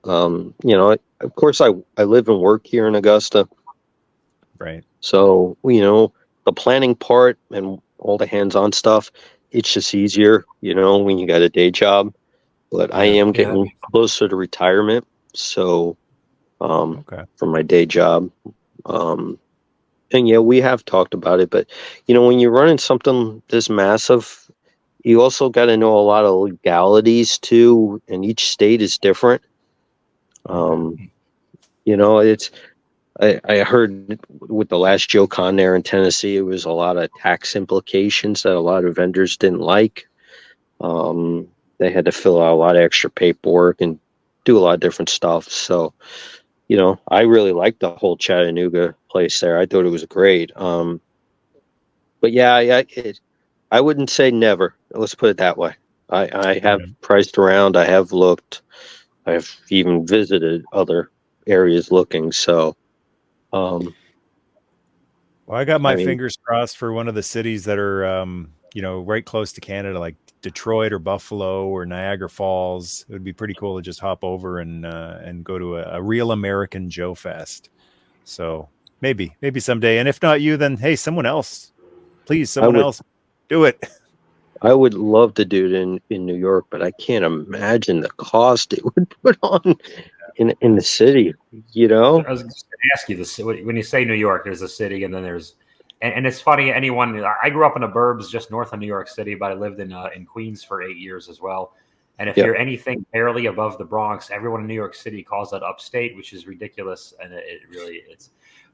You know, of course, I live and work here in Augusta, Right. so you know, the planning part and all the hands-on stuff, it's just easier, you know, when you got a day job. But I am getting closer to retirement, so Okay. from my day job, and yeah, we have talked about it. But you know, when you're running something this massive, you also got to know a lot of legalities too, and each state is different. You know, I heard with the last Joe Con there in Tennessee, it was a lot of tax implications that a lot of vendors didn't like. They had to fill out a lot of extra paperwork and do a lot of different stuff. So, you know, I really liked the whole Chattanooga place there. I thought it was great. But yeah, I wouldn't say never. Let's put it that way. I have priced around. I have looked. I've even visited other areas looking. So, Well, I got my fingers crossed for one of the cities that are, you know, right close to Canada, like Detroit or Buffalo or Niagara Falls. It would be pretty cool to just hop over and go to a real American Joefest. So maybe someday. And if not you, then hey, someone else, please, someone else, do it. I would love to do it in New York, but I can't imagine the cost it would put on in the city. You know, I was just going to ask you this: when you say New York, there's a city, and then there's, and it's funny. I grew up in the burbs just north of New York City, but I lived in Queens for 8 years as well. And if you're anything barely above the Bronx, everyone in New York City calls that upstate, which is ridiculous, and it really is.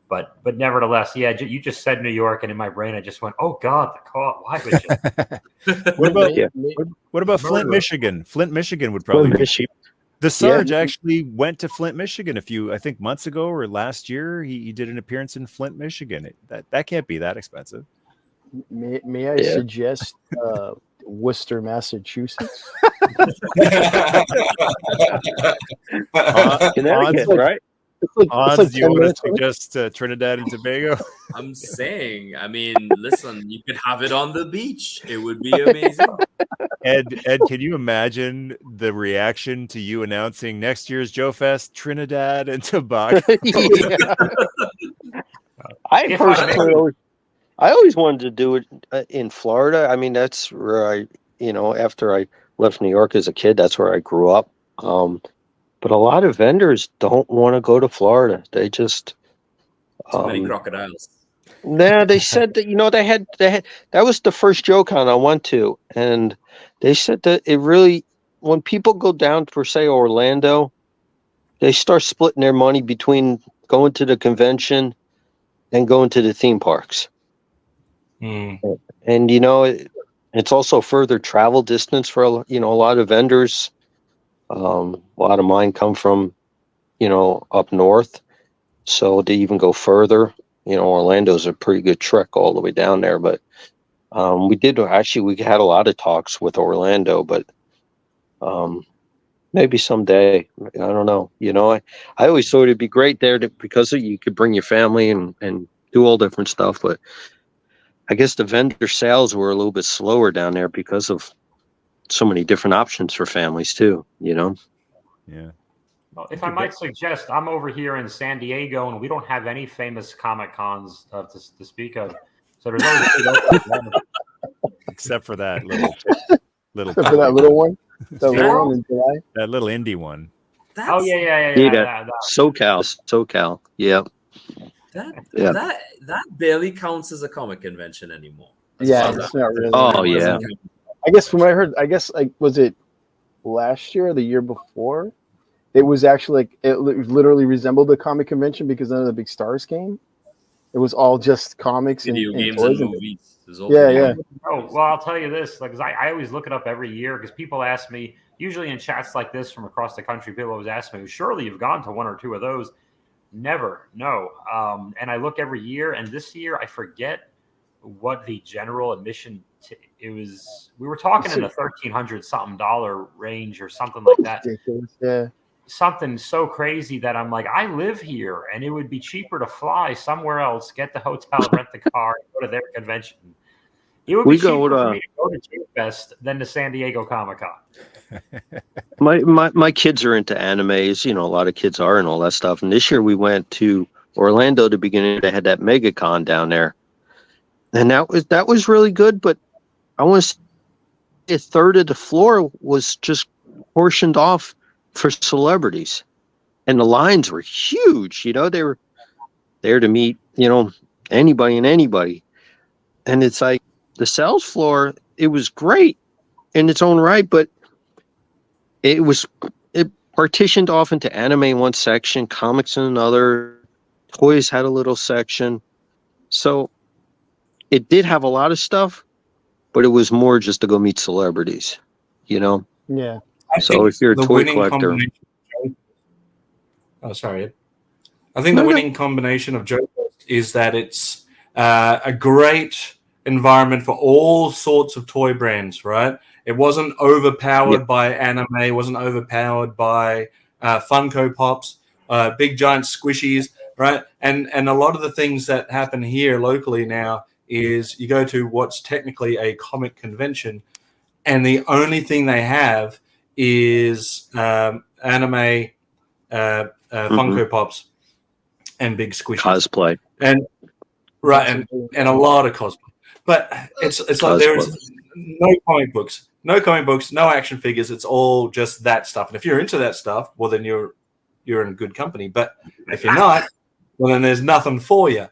But nevertheless, yeah, you just said New York, and in my brain, I just went, "Oh God, the call! Why would you?" What about Flint, Michigan? Flint, Michigan would probably be cheap. The Sarge actually went to Flint, Michigan I think months ago or last year. He did an appearance in Flint, Michigan. That can't be that expensive. May I suggest Worcester, Massachusetts? Connecticut, right? Hans, you want to suggest Trinidad and Tobago? I'm saying, I mean, listen, you could have it on the beach. It would be amazing. Ed, can you imagine the reaction to you announcing next year's Joefest, Trinidad and Tobago? I always wanted to do it in Florida. I mean, that's where after I left New York as a kid, that's where I grew up. But a lot of vendors don't want to go to Florida. They just too many crocodiles. Nah, they said that they had that was the first JoeCon I went to, and they said that it really, when people go down for say Orlando, they start splitting their money between going to the convention and going to the theme parks. And it's also further travel distance for a lot of vendors. A lot of mine come from, up north, so they even go further. Orlando's a pretty good trek all the way down there, but we had a lot of talks with Orlando, but maybe someday. I don't know. I always thought it'd be great there because you could bring your family and do all different stuff, but I guess the vendor sales were a little bit slower down there because of so many different options for families too, Yeah. Well, if I might suggest, I'm over here in San Diego, and we don't have any famous Comic Cons to speak of. So there's always Except for that little Except for that little one. That little one in July. that little indie one. Oh yeah. SoCal. Yeah. That barely counts as a comic convention anymore. Yeah, it's not really. Oh yeah. I guess from what I heard, was it last year or the year before? It was actually it literally resembled a comic convention because none of the big stars came. It was all just comics Video and games toys and movies. Yeah. Oh, well, I'll tell you this, because I always look it up every year because people ask me, usually in chats like this from across the country, people always ask me, surely you've gone to one or two of those. Never, no. And I look every year, and this year I forget what the general admission it was. We were talking in the $1,300 something range or something like that. Yeah. Something so crazy that I'm like, I live here, and it would be cheaper to fly somewhere else, get the hotel, rent the car, and go to their convention. It would be cheaper for me to go to Joefest than to San Diego Comic-Con. My kids are into animes, a lot of kids are and all that stuff. And this year we went to Orlando to begin. They had that MegaCon down there, and that was really good. But I want to say a third of the floor was just portioned off for celebrities, and the lines were huge. They were there to meet anybody and anybody, and it's like the sales floor. It was great in its own right, but it partitioned off into anime in one section, comics in another, toys had a little section. So it did have a lot of stuff, but it was more just to go meet celebrities, Yeah. So if you're a toy collector. Oh, sorry. I think the winning combination of Joefest is that it's a great environment for all sorts of toy brands, right? It wasn't overpowered by anime. It wasn't overpowered by Funko Pops, big giant squishies, right? And a lot of the things that happen here locally now is you go to what's technically a comic convention, and the only thing they have is anime, Funko Pops, and big squishies. Cosplay. And a lot of cosplay. But it's like there's no comic books, no action figures. It's all just that stuff. And if you're into that stuff, well, then you're in good company. But if you're not, well, then there's nothing for you.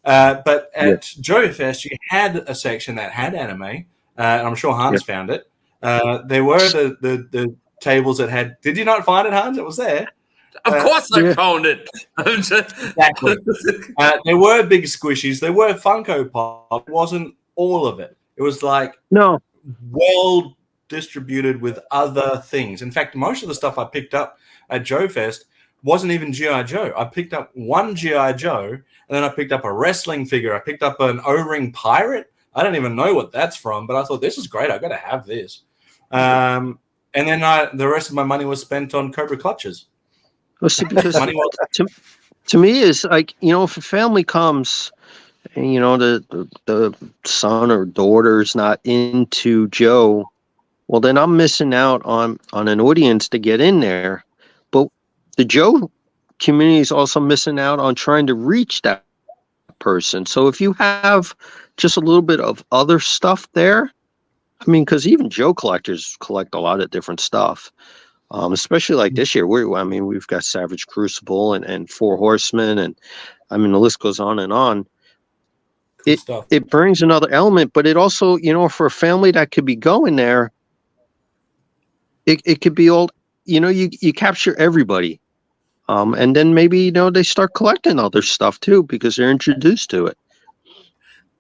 But at Joefest, you had a section that had anime, and I'm sure Hans found it. There were the tables that had. Did you not find it, Hans? It was there. Of course, I found it. Exactly. There were big squishies. There were Funko Pop. It wasn't all of it. It was like well distributed with other things. In fact, most of the stuff I picked up at Joefest wasn't even G.I. Joe. I picked up one G.I. Joe, and then I picked up a wrestling figure. I picked up an O-ring pirate. I don't even know what that's from, but I thought, this is great. I got to have this. And then the rest of my money was spent on Cobra clutches. Well, see, because to me is like, if a family comes and the son or daughter's not into Joe, well, then I'm missing out on an audience to get in there. But the Joe community is also missing out on trying to reach that person. So if you have just a little bit of other stuff there, I mean, because even Joe collectors collect a lot of different stuff. Especially like this year, we've got Savage Crucible and Four Horsemen, and the list goes on and on. It brings another element, but it also, for a family that could be going there, it could be all, you capture everybody, and then maybe they start collecting other stuff too because they're introduced to it.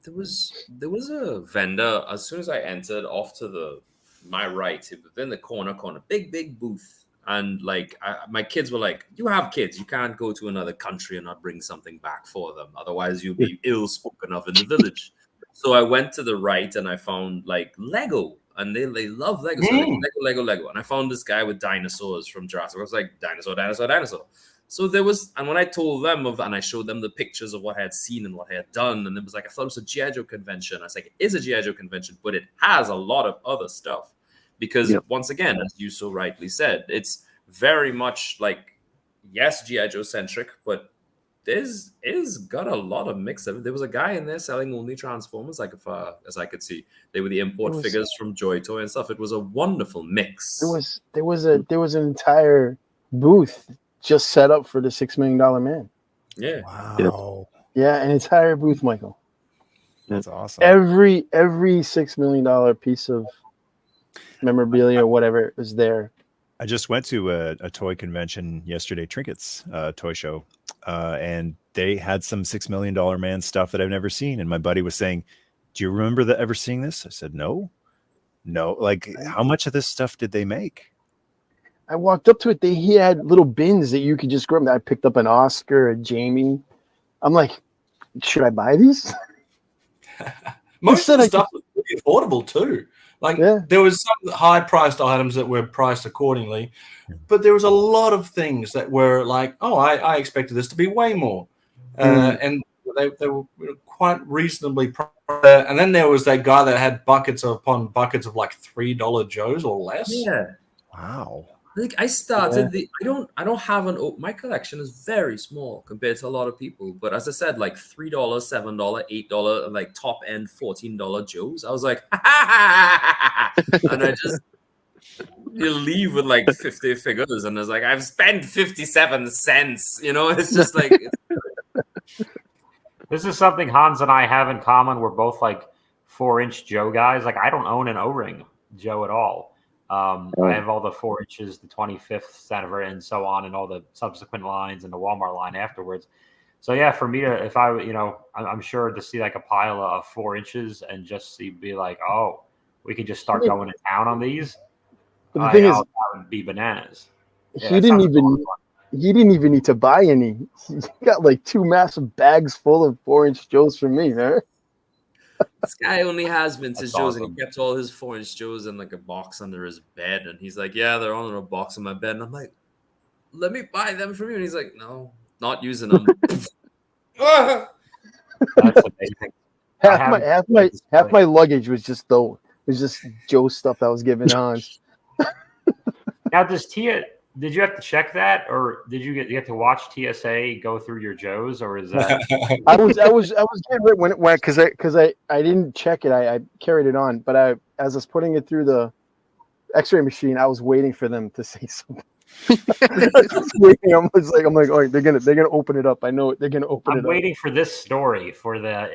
There was a vendor as soon as I entered off to my right, within the corner, big booth. And like my kids were like, "You have kids. You can't go to another country and not bring something back for them. Otherwise, you'll be ill spoken of in the village." So I went to the right and I found like Lego, and they love Lego. So like, Lego. And I found this guy with dinosaurs from Jurassic. I was like, dinosaur. So there was, and when I told them and I showed them the pictures of what I had seen and what I had done, and it was like, I thought it was a G.I. Joe convention. I was like, it is a G.I. Joe convention, but it has a lot of other stuff. Because once again, as you so rightly said, it's very much like, yes, G.I. Joe centric, but there's got a lot of mix of it. There was a guy in there selling only Transformers, like as I could see. They were the import figures from Joy Toy and stuff. It was a wonderful mix. There was an entire booth just set up for the $6 million man. Yeah. Wow. Yeah, an entire booth, Michael. That's awesome. Every $6 million piece of memorabilia or whatever was there. I just went to a toy convention yesterday, Trinkets toy show, and they had some $6 million man stuff that I've never seen. And my buddy was saying, "Do you remember ever seeing this?" I said, No. Like, how much of this stuff did they make? I walked up to it. He had little bins that you could just grab. I picked up an Oscar, a Jamie. I'm like, should I buy these? Most of the stuff was pretty affordable too. Like there was some high-priced items that were priced accordingly, but there was a lot of things that were like, oh, I expected this to be way more, and they were quite reasonably priced. And then there was that guy that had buckets upon buckets of like $3 Joes or less. Yeah. Wow. Like I started I don't have my collection is very small compared to a lot of people, but as I said, like $3, $7, $8, like top end $14 Joes. I was like, and I just you leave with like 50 figures, and it's like I've spent 57 cents. You know, it's just like this is something Hans and I have in common. We're both like 4-inch Joe guys. Like I don't own an O-ring Joe at all. I have all the 4 inches, the 25th centimeter, and so on, and all the subsequent lines and the Walmart line afterwards. So yeah, for me to, if I, I'm sure to see like a pile of 4 inches and just be like, oh, we can just start going to town on these. But the thing is, that would be bananas. He didn't even need to buy any. He got like 2 massive bags full of 4-inch Joes for me, man. This guy only has vintage Joes, and he kept all his 4-inch Joes in like a box under his bed. And he's like, yeah, they're all in a box in my bed. And I'm like, let me buy them from you. And he's like, no, not using them. That's amazing. Half my luggage was just Joe stuff I was giving on. Now, did you have to check that, or did you get to watch TSA go through your Joes, or is that? I was getting ready when it went because I didn't check it. I carried it on, but as I was putting it through the X-ray machine, I was waiting for them to say something. I'm like, oh, they're gonna open it up. I know they're gonna open it up. I'm waiting for this story for the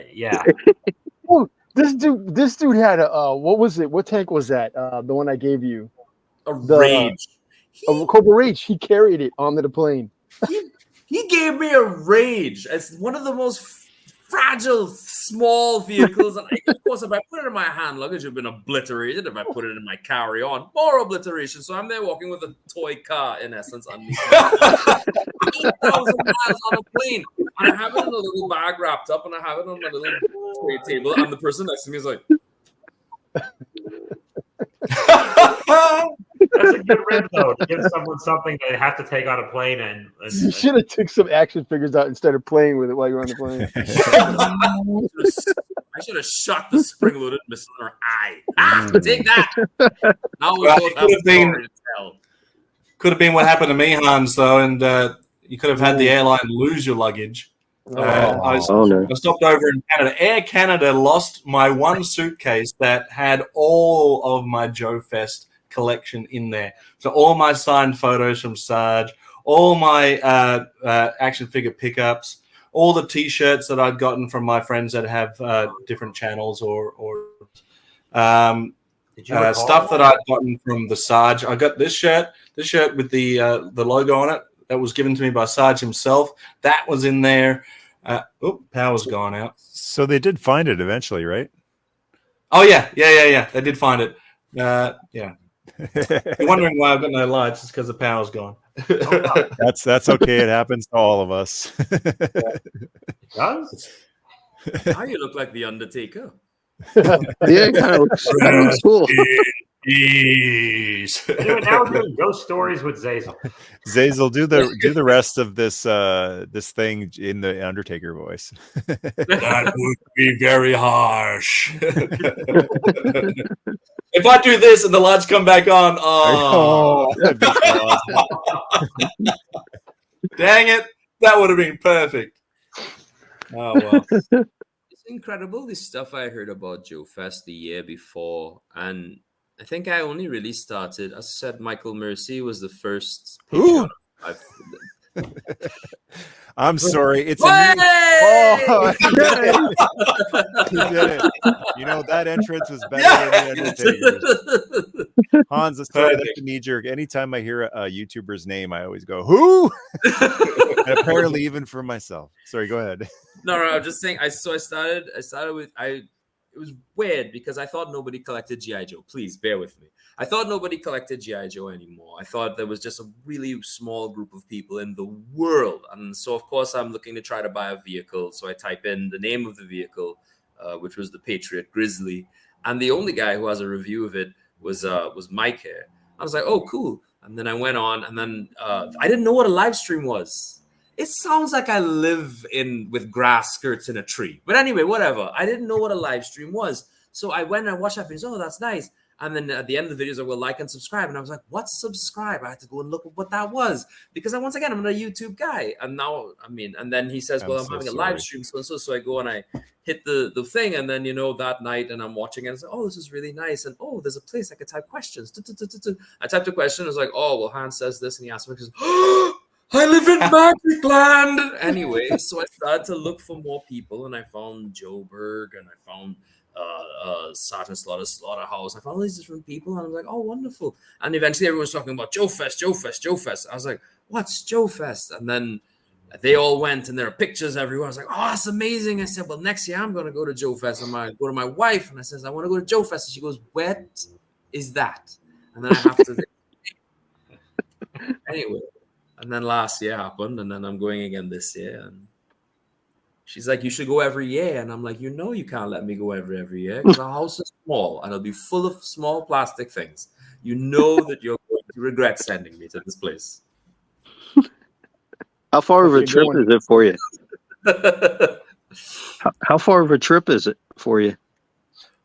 Oh, this dude had a what was it? What tank was that? The one I gave you. Rage. Cobra Rage. He carried it onto the plane. He gave me a Rage. It's one of the most fragile, small vehicles. And of course, if I put it in my hand luggage, it would have been obliterated. If I put it in my carry-on, more obliteration. So I'm there walking with a toy car, in essence, on me. 8,000 miles on a plane. And I have it in a little bag wrapped up, and I have it on my little toy table. And the person next to me is like... That's a good rip, though, to give someone something they have to take on a plane. And you should have took some action figures out instead of playing with it while you're on the plane. I should have shot the spring-loaded missile in her eye. Take that! Now we both have a story to tell. Could have been what happened to me, Hans, though, and you could have had the airline lose your luggage. I stopped over in Canada. Air Canada lost my one suitcase that had all of my Joefest collection in there. So all my signed photos from Sarge, all my action figure pickups, all the T-shirts that I'd gotten from my friends that have different channels or stuff that I'd gotten from the Sarge. I got this shirt with the logo on it. That was given to me by Sarge himself. That was in there. Power's gone out. So they did find it eventually, right? Oh, yeah. They did find it. Yeah. You're wondering why I've got no lights. It's because the power's gone. That's okay. It happens to all of us. Does? Now you look like the Undertaker. Yeah, it kind of looks cool. Anyway, now we're doing ghost stories with Xaz. Xaz, do the rest of this this thing in the Undertaker voice. That would be very harsh. If I do this and the lights come back on, that'd be so awesome. Dang it, that would have been perfect. Oh well. It's incredible, this stuff I heard about Joefest the year before, and I think I only really started, as I said, Michael Mercy was the first Patreon I'm sorry. It's you did it. You know, that entrance was better than the Undertaker's. Hans, sorry, that's a knee jerk. Anytime I hear a YouTuber's name, I always go, who? And apparently even for myself. Sorry, go ahead. No, I'm just saying. I started with it was weird because I thought nobody collected G.I. Joe. Please bear with me. I thought nobody collected G.I. Joe anymore. I thought there was just a really small group of people in the world. And so, of course, I'm looking to try to buy a vehicle. So I type in the name of the vehicle, which was the Patriot Grizzly. And the only guy who has a review of it was Mike here. I was like, oh, cool. And then I went on, and then I didn't know what a live stream was. It sounds like I live with grass skirts in a tree. But anyway, whatever. I didn't know what a live stream was. So I went and watched that video. Oh, that's nice. And then at the end of the videos, I will like and subscribe. And I was like, what's subscribe? I had to go and look at what that was. Because once again, I'm not a YouTube guy. And now, and then he says, well, I'm having a live stream. So I go and I hit the thing. And then, that night, and I'm watching it. And I say, oh, this is really nice. And, oh, there's a place I could type questions. I typed a question. I was like, oh, well, Hans says this. And he asked me, oh, I live in Magic Land. Anyway, so I started to look for more people, and I found Joe Berg, and I found Sergeant Slaughterhouse. I found all these different people, and I was like, oh, wonderful. And eventually everyone was talking about Joefest. I was like, what's Joefest? And then they all went, and there are pictures everywhere. I was like, oh, that's amazing. I said, well, next year I'm going to go to Joefest. And I go to my wife, and I says, I want to go to Joefest. And she goes, what is that? And then I have to anyway. And then last year happened, and then I'm going again this year. And she's like, you should go every year. And I'm like, you can't let me go every year because our house is small and it'll be full of small plastic things. You know that you're going to regret sending me to this place. How far of a trip is it for you? How far of a trip is it for you?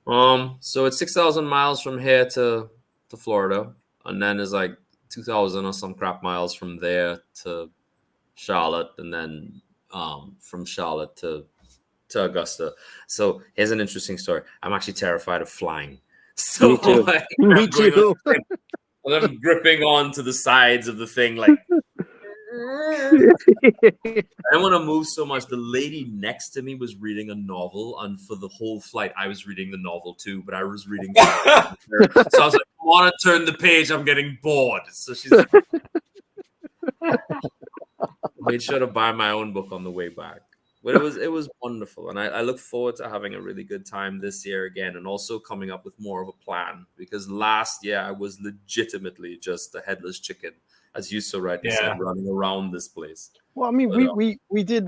So it's 6,000 miles from here to Florida, and then it's like 2,000 or some crap miles from there to Charlotte, and then from Charlotte to Augusta. So here's an interesting story. I'm actually terrified of flying. So Me too. Me too. And I'm gripping onto the sides of the thing like I don't want to move so much. The lady next to me was reading a novel, and for the whole flight, I was reading the novel too, but I was reading. So I was like, I want to turn the page. I'm getting bored. So she's like, made sure to buy my own book on the way back. But it was wonderful, and I look forward to having a really good time this year again, and also coming up with more of a plan, because last year I was legitimately just a headless chicken, as you so rightly said, running around this place. Well, I mean, we did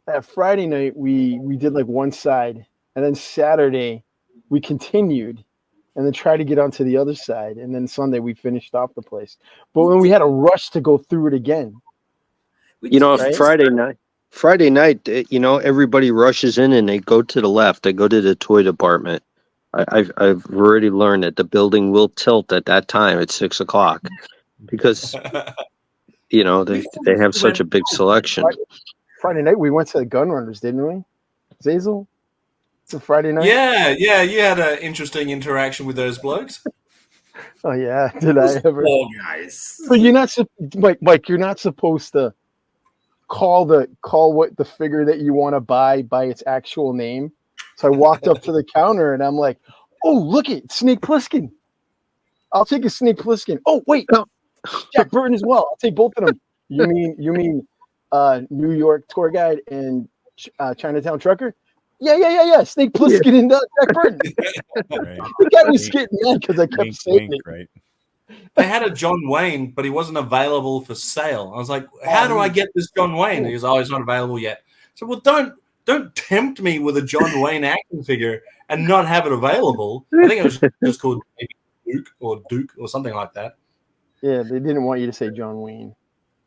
that Friday night. We did like one side, and then Saturday we continued, and then tried to get onto the other side, and then Sunday we finished off the place. But when we had a rush to go through it again, right? Friday night, everybody rushes in and they go to the left. They go to the toy department. I've already learned that the building will tilt at that time at 6 o'clock because they have such a big selection. Friday night we went to the gun runners, didn't we, Xaz? It's a Friday night. Yeah. You had an interesting interaction with those blokes. Oh yeah, did I ever? Poor guys. So you're not, Mike. You're not supposed to call what the figure that you want to buy by its actual name. So I walked up to the counter and I'm like, "Oh, look it, Snake Plissken. I'll take a Snake Plissken. Oh, wait, Jack Burton as well. I'll take both of them. You mean New York tour guide and Chinatown trucker? Yeah. Snake Plissken and Jack Burton. Right. The guy was getting mad because I kept Wink, saying wink, it. right? They had a John Wayne, but he wasn't available for sale. I was like, how do I get this John Wayne? And he goes, oh, he's not available yet. So, well, don't tempt me with a John Wayne action figure and not have it available. I think it was just called Duke or something like that. Yeah, they didn't want you to say John Wayne.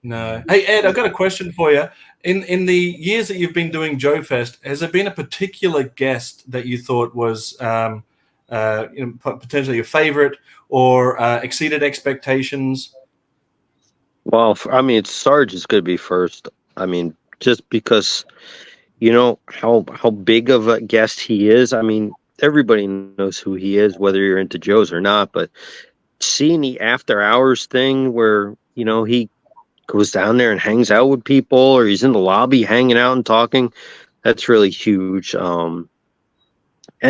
No. Hey, Ed, I've got a question for you. In the years that you've been doing Joefest, has there been a particular guest that you thought was potentially your favorite or exceeded expectations? Well, I mean, Sarge is going to be first. I mean, just because you know how big of a guest he is. I mean, everybody knows who he is, whether you're into Joe's or not. But seeing the after hours thing where, you know, he goes down there and hangs out with people, or he's in the lobby hanging out and talking, that's really huge. And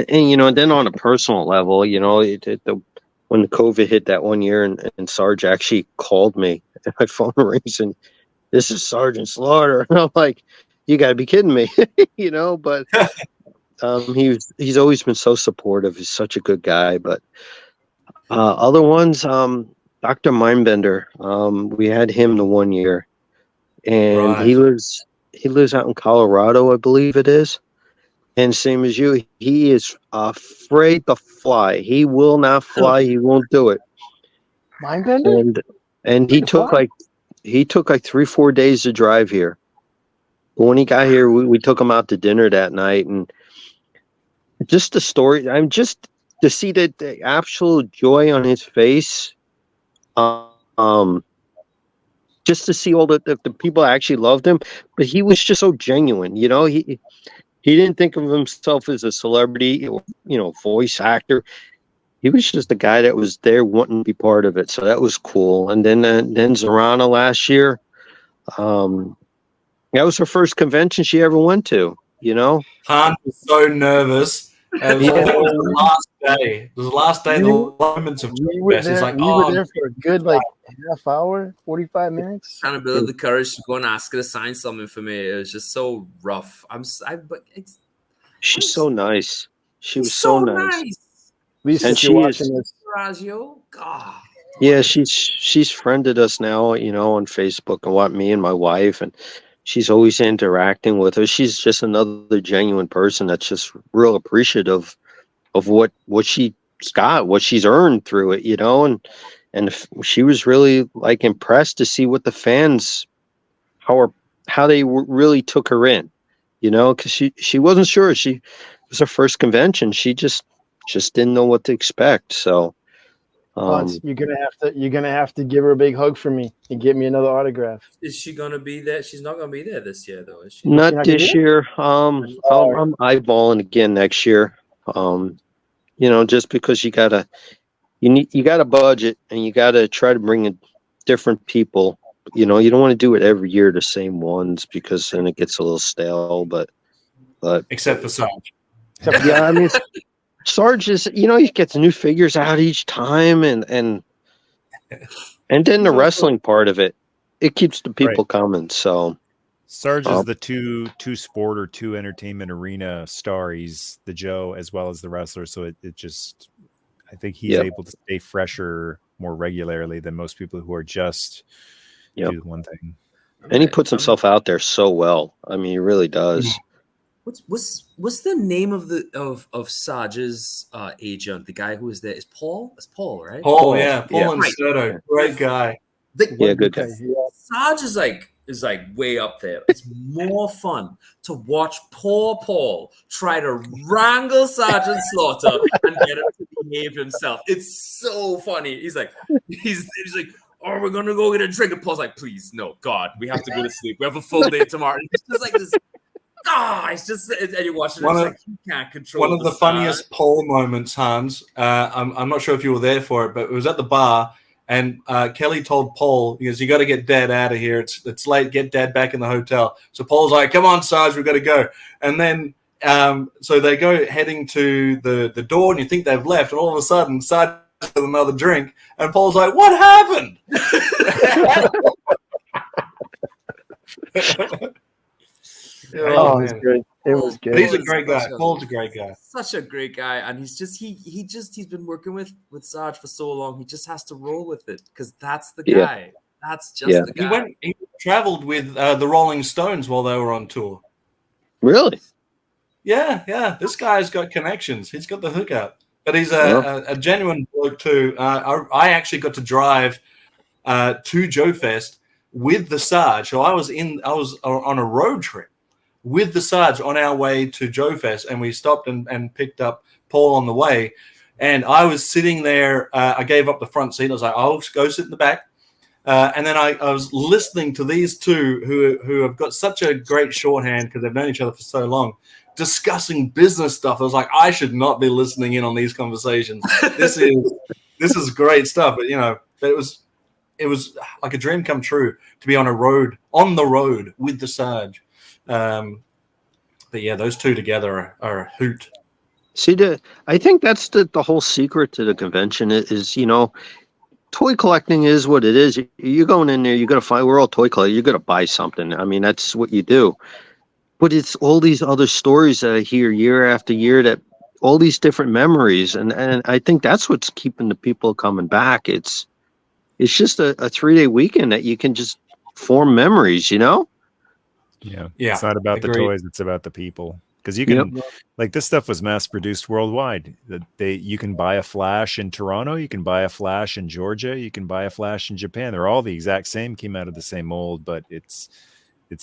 you know, and then on a personal level, you know, when the COVID hit that one year, and Sarge actually called me, and my phone rings, and this is Sergeant Slaughter, and I'm like, you got to be kidding me, you know. But he's always been so supportive. He's such a good guy. But other ones, Dr. Mindbender, we had him the one year, and Right. he lives out in Colorado, I believe it is. And same as you, he is afraid to fly. He will not fly. He won't do it. Mindbender? And he took like 3-4 days to drive here. But when he got here, we took him out to dinner that night, and just the story. Just to see the absolute joy on his face. Just to see all the people that actually loved him, but he was just so genuine. You know, he didn't think of himself as a celebrity or, you know, voice actor. He was just a guy that was there wanting to be part of it. So that was cool. And then Zorana last year, that was her first convention she ever went to, you know? Han was so nervous. And it was the last day. It was the last day, the moments of We were Joefest. It's like, there for a good half hour, 45 minutes. Trying to build the courage to go and ask her to sign something for me. It was just so rough. She's so nice. She was so nice. Lisa, And you're watching this. God. Yeah, she's friended us now, you know, on Facebook, and what, me and my wife, and she's always interacting with her. She's just another genuine person that's just real appreciative of what she's got, what she's earned through it, you know. And she was really like impressed to see what the fans, how they really took her in, you know, because she wasn't sure. It was her first convention. She just didn't know what to expect. So Hans, you're gonna have to give her a big hug for me and get me another autograph. Is she gonna be there? She's not gonna be there this year, though, is she? not this year. I'm eyeballing again next year. You know, just because you got a budget, and you got to try to bring in different people. You know, you don't want to do it every year, the same ones, because then it gets a little stale. But except for Sarge. yeah, I mean, Sarge is, you know, he gets new figures out each time, and then the wrestling part of it keeps the people coming. So Sarge is the two sport or two entertainment arena star. He's the Joe as well as the wrestler. So it just, I think he's able to stay fresher more regularly than most people who are just do one thing. And he puts himself out there so well. I mean, he really does. What's the name of Sarge's agent? The guy who was there is Paul. It's Paul, right? Paul Inserto, great guy. Good guy. Sarge is like way up there. It's more fun to watch poor Paul try to wrangle Sergeant Slaughter and get him to behave himself. It's so funny. He's like, oh, we're gonna go get a drink. And Paul's like, please, no, God, we have to go to sleep. We have a full day tomorrow. And it's just like this. It's just, and you watch it. It's like you can't control. One of the funniest Paul moments, Hans. I'm not sure if you were there for it, but it was at the bar. And Kelly told Paul, he goes, you got to get Dad out of here. It's late. Get Dad back in the hotel. So Paul's like, come on, Sarge, we've got to go. And then so they go heading to the door, and you think they've left. And all of a sudden, Sarge has another drink. And Paul's like, what happened? It's great. It was good. He's a great guy. Paul's a great guy. Such a great guy, and he's been working with Sarge for so long. He just has to roll with it because that's the guy. That's just the guy. He traveled with the Rolling Stones while they were on tour. Really? Yeah. This guy's got connections. He's got the hookup. But he's a genuine bloke too. I actually got to drive to Joefest with the Sarge. So I was on a road trip with the Sarge on our way to Joefest, and we stopped and picked up Paul on the way. And I was sitting there. I gave up the front seat. I was like, I'll go sit in the back. And then I was listening to these two who have got such a great shorthand because they've known each other for so long, discussing business stuff. I was like, I should not be listening in on these conversations. This is great stuff. But it was like a dream come true to be on the road with the Sarge. But yeah, those two together are a hoot. See, I think that's the whole secret to the convention is, toy collecting is what it is. You're going in there, you're going to find, we're all toy collectors, you're going to buy something. I mean, that's what you do. But it's all these other stories that I hear year after year, that all these different memories. And I think that's what's keeping the people coming back. It's just a 3-day weekend that you can just form memories, Yeah. It's not about the toys, it's about the people. Because you can, like, this stuff was mass produced worldwide. You can buy a Flash in Toronto, you can buy a Flash in Georgia, you can buy a Flash in Japan. They're all the exact same, came out of the same mold, but it's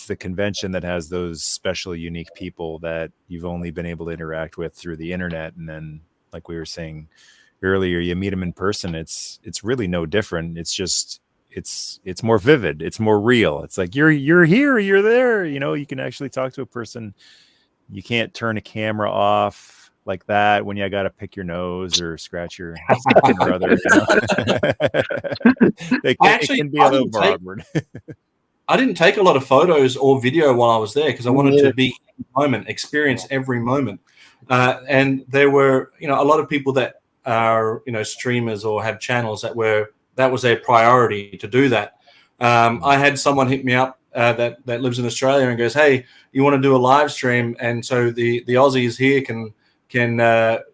the convention that has those special, unique people that you've only been able to interact with through the internet. And then, like we were saying earlier, you meet them in person. It's really no different. It's just it's more vivid. It's more real. It's like you're here, you're there. You can actually talk to a person. You can't turn a camera off like that when you got to pick your nose or scratch your something or other. It can be a little more awkward. I didn't take a lot of photos or video while I was there because I wanted to be in the moment, experience every moment. And there were, a lot of people that are, streamers or have channels that was their priority to do that. I had someone hit me up that lives in Australia and goes, "Hey, you want to do a live stream?" And so the Aussies here can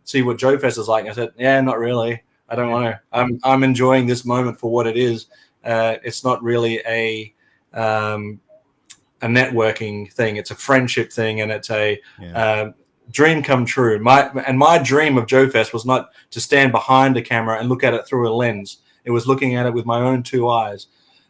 see what Joefest is like. I said, "Yeah, not really. I don't want to. I'm enjoying this moment for what it is. It's not really a networking thing. It's a friendship thing, and it's a dream come true. My dream of Joefest was not to stand behind a camera and look at it through a lens. It was looking at it with my own two eyes."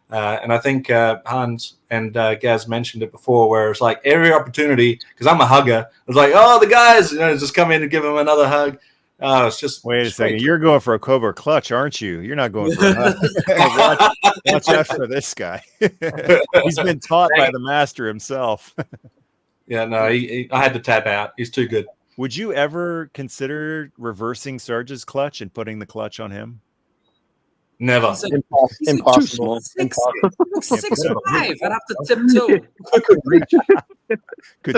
And I think Hans and Gaz mentioned it before, where it's like every opportunity, because I'm a hugger, it's like, oh, the guys, just come in and give them another hug. It's just wait a second. You're going for a Cobra clutch, aren't you? You're not going for a hug. watch out for this guy. He's been taught by the master himself. Yeah, no, I had to tap out. He's too good. Would you ever consider reversing Sarge's clutch and putting the clutch on him? Never. Impossible. 6'5". I'd have to tiptoe. I couldn't reach.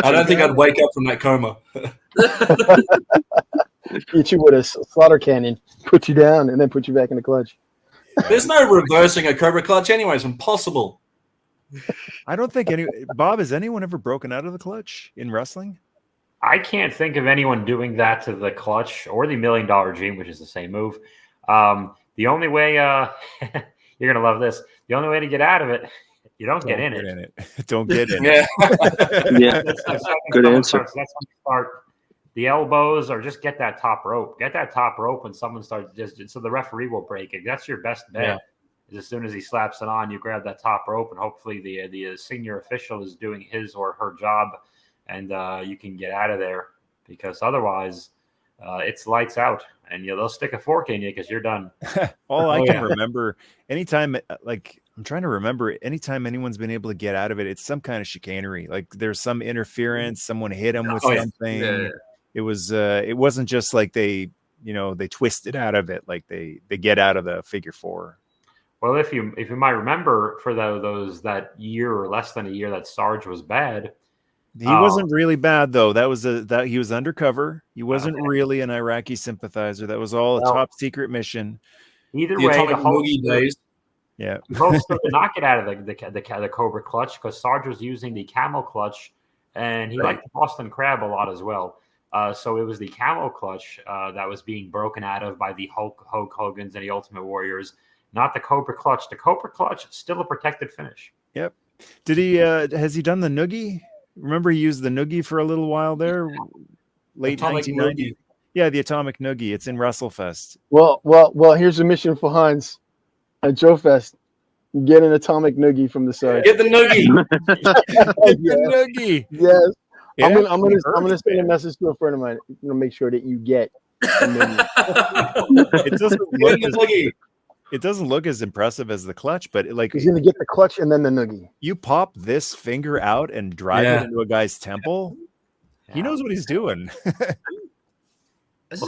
I don't think I'd wake up from that coma. Hit you with a slaughter cannon, put you down, and then put you back in the clutch. There's no reversing a Cobra clutch anyway. It's impossible. I don't think Bob, has anyone ever broken out of the clutch in wrestling? I can't think of anyone doing that to the clutch or the $1 Million Dream, which is the same move. The only way you're gonna love this. The only way to get out of it, you don't get in it. Don't get in it. Yeah. Good answer. That's when you start the elbows, or just get that top rope. Get that top rope when someone starts so the referee will break it. That's your best bet. Yeah. Is as soon as he slaps it on, you grab that top rope, and hopefully the senior official is doing his or her job, and you can get out of there, because otherwise it's lights out. And they'll stick a fork in you because you're done. All I can remember, anytime, I'm trying to remember, anytime anyone's been able to get out of it, it's some kind of chicanery. Like there's some interference, someone hit them with something. Yeah. It wasn't just like they twisted out of it. Like they get out of the figure four. Well, if you might remember, for those that year or less than a year that Sarge was bad. He wasn't really bad though. That was he was undercover. He wasn't really an Iraqi sympathizer. That was all a top secret mission. Either way, the whole days. Yeah, both did not get out of the Cobra clutch, because Sarge was using the camel clutch and he Right. liked the Boston Crab a lot as well. So it was the camel clutch that was being broken out of by the Hulk Hogan's and the Ultimate Warriors, not the Cobra clutch. The Cobra clutch, still a protected finish. Yep. Did he? Has he done the noogie? Remember, he used the noogie for a little while there, late Atomic 1990s. Noogie. Yeah, the atomic noogie. It's in WrestleFest. Well. Here's a mission for Hans at Joefest. Get an atomic noogie from the side. Get the noogie. It's Yeah. the noogie. Yes. It I'm gonna actually hurts, send a man. message to a friend of mine. Make sure that you get a noogie. It doesn't Get look the as, noogie. it doesn't look as impressive as the clutch, but like He's gonna get the clutch and then the noogie. you pop this finger out and drive Yeah. it into a guy's temple. He knows what he's doing.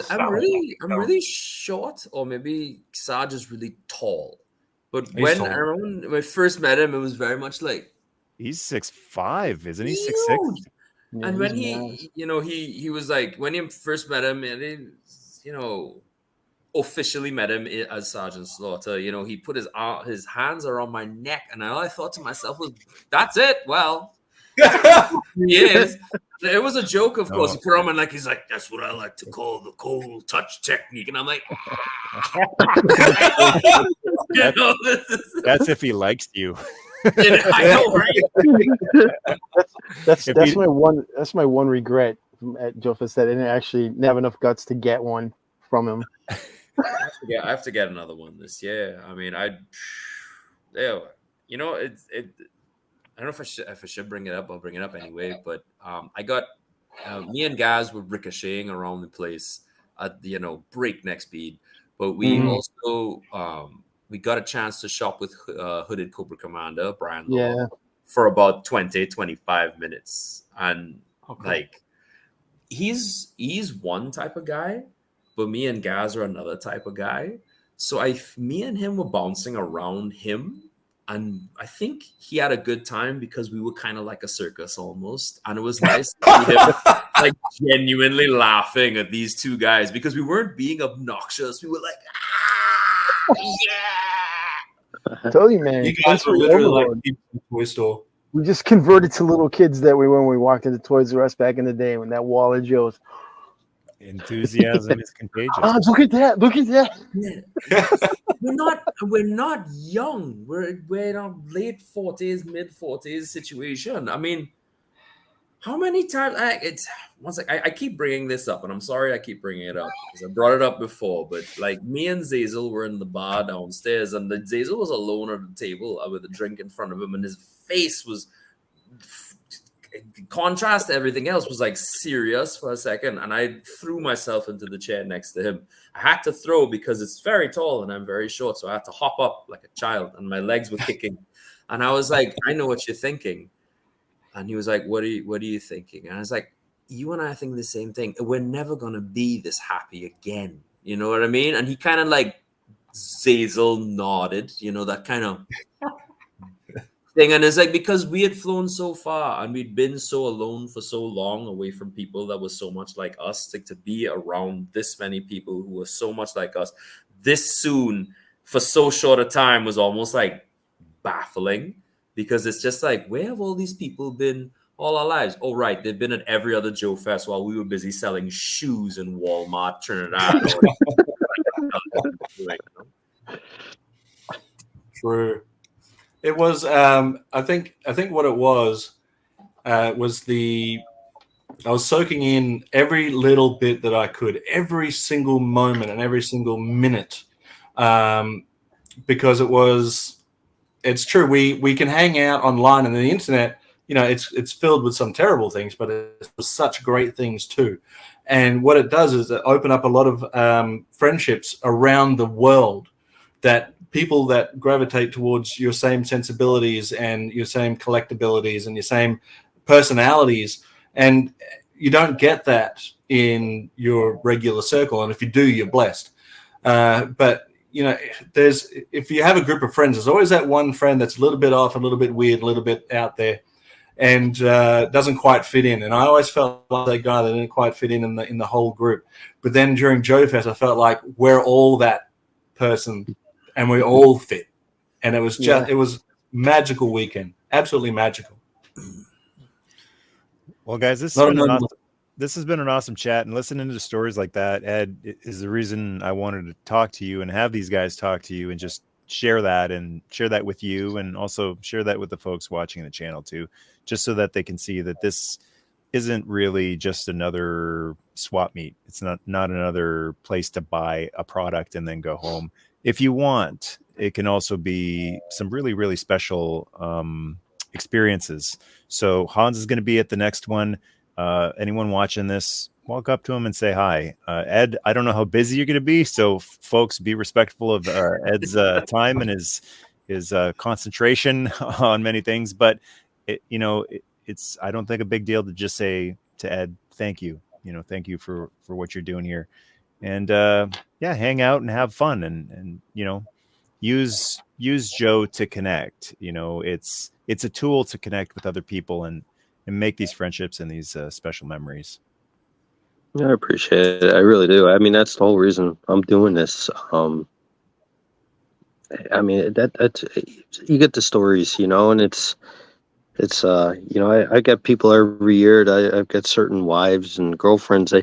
I'm really short, or maybe Xaz is really tall. But He's when tall. I remember when I first met him, it was very much like He's 6'5", isn't he? 6'6". huge. Yeah, And when he's he, he was like, when you first met him, and he, officially met him as Sergeant Slaughter, he put his hands around my neck, and all I thought to myself was, "That's it. Well, he is." It was a joke, of course. He put on my neck. He's like, "That's what I like to call the cold touch technique," and I'm like, That's if he likes you. I know, right? That's If he- my one regret at Joefest, that I didn't actually have enough guts to get one from him. I have to get another one this year. I mean, I don't know if I should bring it up. I'll bring it up anyway. But I got me and Gazz were ricocheting around the place at breakneck speed. But we also we got a chance to shop with Hooded Cobra Commander Brian Law Yeah. for about 20-25 minutes, and like he's one type of guy, but me and Gazz are another type of guy. So me and him were bouncing around him, and I think he had a good time because we were kind of like a circus almost, and it was nice to see him like genuinely laughing at these two guys because we weren't being obnoxious. We were like, yeah. I told you, man. You guys were sensory literally like overload. kids in the toy store. We just converted to little kids that we were when we walked into Toys R Us back in the day when that wall of Joe's. Enthusiasm is contagious. Ah, look at that! Look at that! We're not young. We're in our late 40s, mid 40s situation. I mean, how many times I keep bringing this up, and I'm sorry I keep bringing it up because I brought it up before, but like me and Xaz were in the bar downstairs, and Xaz was alone at the table with a drink in front of him, and his face was, contrast to everything else, was like serious for a second, and I threw myself into the chair next to him. I had to throw because it's very tall and I'm very short, so I had to hop up like a child, and my legs were kicking, and I was like, I know what you're thinking. And he was like, what are you thinking? And I was like, you and I think the same thing. We're never gonna be this happy again. You know what I mean? And he kind of like Xaz nodded, that kind of thing. And it's like, because we had flown so far and we'd been so alone for so long away from people that were so much like us, to be around this many people who were so much like us this soon for so short a time was almost like baffling, because it's just like, where have all these people been all our lives? Oh, right, they've been at every other Joe Fest while we were busy selling shoes in Walmart, Trinidad. True. It was. I think what it was I was soaking in every little bit that I could, every single moment and every single minute, because it's true. We can hang out online, and the internet, it's filled with some terrible things, but it's such great things too. And what it does is it open up a lot of friendships around the world, that people that gravitate towards your same sensibilities and your same collectabilities and your same personalities. And you don't get that in your regular circle. And if you do, you're blessed. But if you have a group of friends, there's always that one friend that's a little bit off, a little bit weird, a little bit out there, and doesn't quite fit in. And I always felt like that guy that didn't quite fit in the whole group. But then during Joefest, I felt like we're all that person, and we all fit. And it was it was magical weekend, absolutely magical. Well, guys, Not among this has been an awesome chat, and listening to stories like that, Ed, is the reason I wanted to talk to you and have these guys talk to you and just share that with you, and also share that with the folks watching the channel too, just so that they can see that this isn't really just another swap meet. It's not another place to buy a product and then go home. If you want, it can also be some really, really special experiences. So Hans is going to be at the next one. Anyone watching this, walk up to him and say hi. Ed, I don't know how busy you're going to be, so folks, be respectful of Ed's time and his concentration on many things. But it's I don't think a big deal to just say to Ed, thank you. Thank you for what you're doing here, and hang out and have fun, and use Joe to connect. It's a tool to connect with other people and make these friendships and these special memories. Yeah, I appreciate it. I really do. I mean, that's the whole reason I'm doing this. I mean, that's you get the stories, and it's I get people every year. I've got certain wives and girlfriends.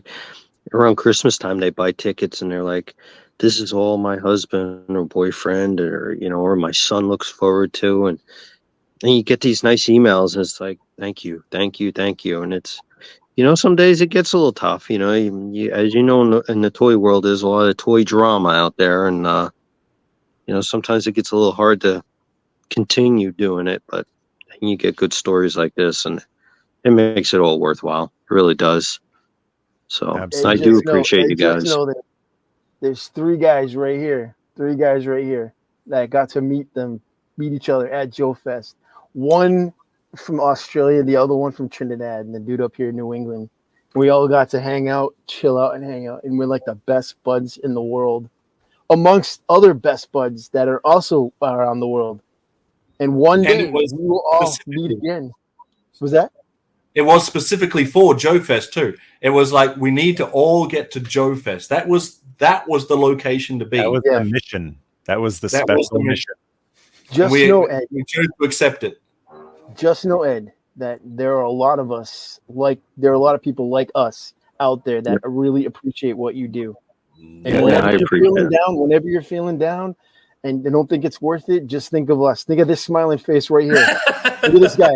Around Christmas time, they buy tickets and they're like, "This is all my husband or boyfriend or my son looks forward to," and you get these nice emails. And it's like, "Thank you, thank you, thank you," and it's. Some days it gets a little tough. As you know, in the toy world, there's a lot of toy drama out there, and sometimes it gets a little hard to continue doing it. But you get good stories like this, and it makes it all worthwhile. It really does. So I do appreciate you guys. Just know that there's three guys right here that got to meet each other at Joefest. One from Australia, the other one from Trinidad, and the dude up here in New England. We all got to hang out, chill out, and hang out, and we're like the best buds in the world, amongst other best buds that are also around the world. And one day we will all meet again. Was that? It was specifically for Joefest too. It was like, we need to all get to Joefest. That was the location to be. That was the mission. That was the special mission. We chose to accept it. Just know, Ed, that there are a lot of us, there are a lot of people like us out there that really appreciate what you do. And whenever you're feeling down and they don't think it's worth it, just think of us. Think of this smiling face right here. Look at this guy.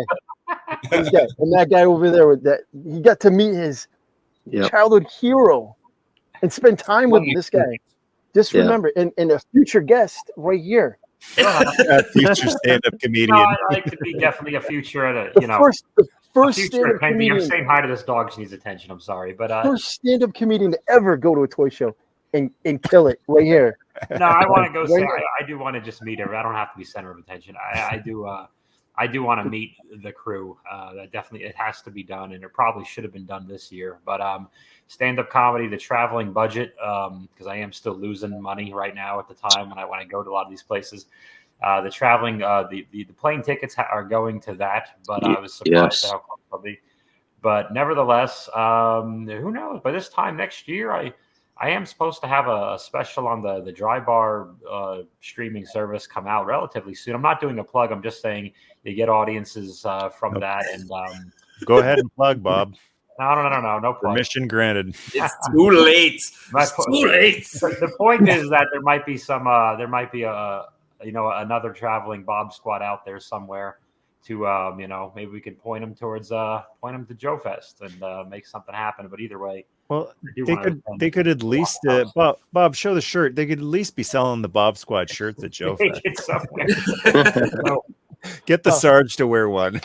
And that guy over there, he got to meet his childhood hero and spend time with this guy. Just remember, and a future guest right here. A future stand-up comedian. I'd like to be definitely a future at the first stand-up comedian. I'm saying hi to this dog. She needs attention. I'm sorry, but first stand-up comedian to ever go to a toy show and kill it right here. No, I want to go say I do want to just meet her. I don't have to be center of attention. I do want to meet the crew. That definitely, it has to be done, and it probably should have been done this year. But stand-up comedy, the traveling budget, because I am still losing money right now at the time when I go to a lot of these places. The traveling, the plane tickets are going to that, but I was surprised at how close I'll be. But nevertheless, who knows? By this time next year, I am supposed to have a special on the Dry Bar streaming service come out relatively soon. I'm not doing a plug. I'm just saying you get audiences from that. And go ahead and plug, Bob. No plug. Permission granted. It's too late. Too late. The point is that there might be another traveling Bob squad out there somewhere to maybe we could point them to Joefest and make something happen. But either way. Well, they could at least Bob, show the shirt. They could at least be selling the Bob Squad shirts at Joefest. Get the Sarge to wear one.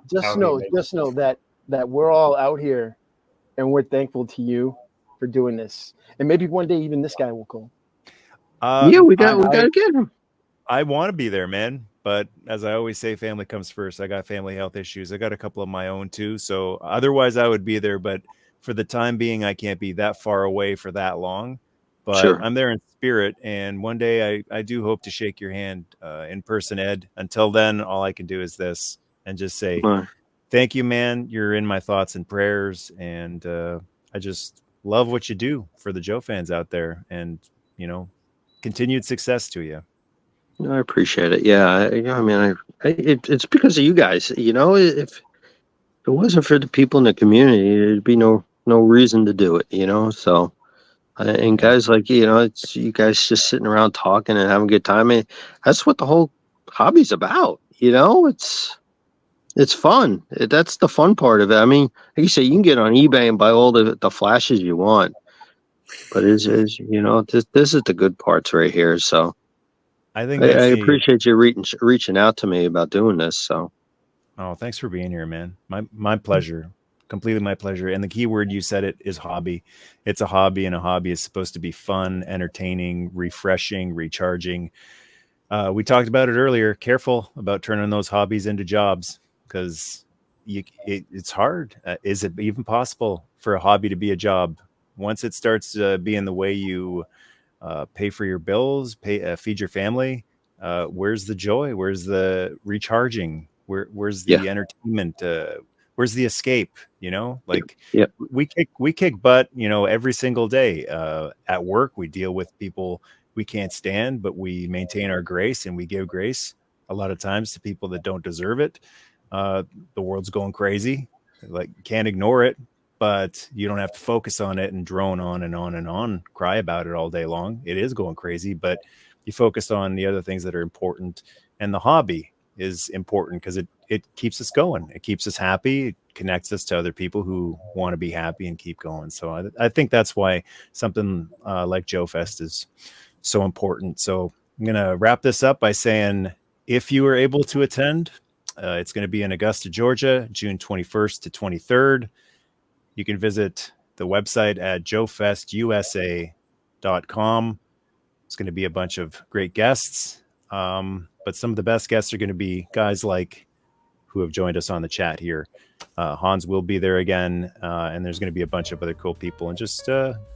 just know that we're all out here, and we're thankful to you for doing this. And maybe one day even this guy will come. We got to get him. I want to be there, man. But as I always say, family comes first. I got family health issues. I got a couple of my own too. So otherwise, I would be there, but. For the time being, I can't be that far away for that long, but I'm there in spirit. And one day I do hope to shake your hand in person, Ed. Until then, all I can do is this and just say, thank you, man. You're in my thoughts and prayers. And I just love what you do for the Joe fans out there, and, continued success to you. I appreciate it. Yeah. I mean, it's because of you guys, if it wasn't for the people in the community, there'd be no reason to do it, So, and guys like it's you guys just sitting around talking and having a good time. And that's what the whole hobby's about. It's fun. That's the fun part of it. I mean, like you say, you can get on eBay and buy all the flashes you want, but this is the good parts right here. So I think I appreciate you reaching out to me about doing this. So, oh, thanks for being here, man. My pleasure, completely my pleasure. And the key word you said it is hobby. It's a hobby, and a hobby is supposed to be fun, entertaining, refreshing, recharging. We talked about it earlier. Careful about turning those hobbies into jobs, because it's hard. Is it even possible for a hobby to be a job? Once it starts being the way you pay for your bills, feed your family, where's the joy? Where's the recharging? Where's the entertainment? Where's the escape? We kick butt, every single day. At work, we deal with people we can't stand, but we maintain our grace, and we give grace a lot of times to people that don't deserve it. The world's going crazy. Like, you can't ignore it, but you don't have to focus on it and drone on and on and on, cry about it all day long. It is going crazy, but you focus on the other things that are important. And the hobby is important because it keeps us going. It keeps us happy. It connects us to other people who want to be happy and keep going. So I think that's why something like Joefest is so important. So I'm going to wrap this up by saying, if you are able to attend, it's going to be in Augusta, Georgia, June 21st to 23rd. You can visit the website at joefestusa.com. It's going to be a bunch of great guests. But some of the best guests are going to be guys like who have joined us on the chat here. Hans will be there again. And there's going to be a bunch of other cool people, and just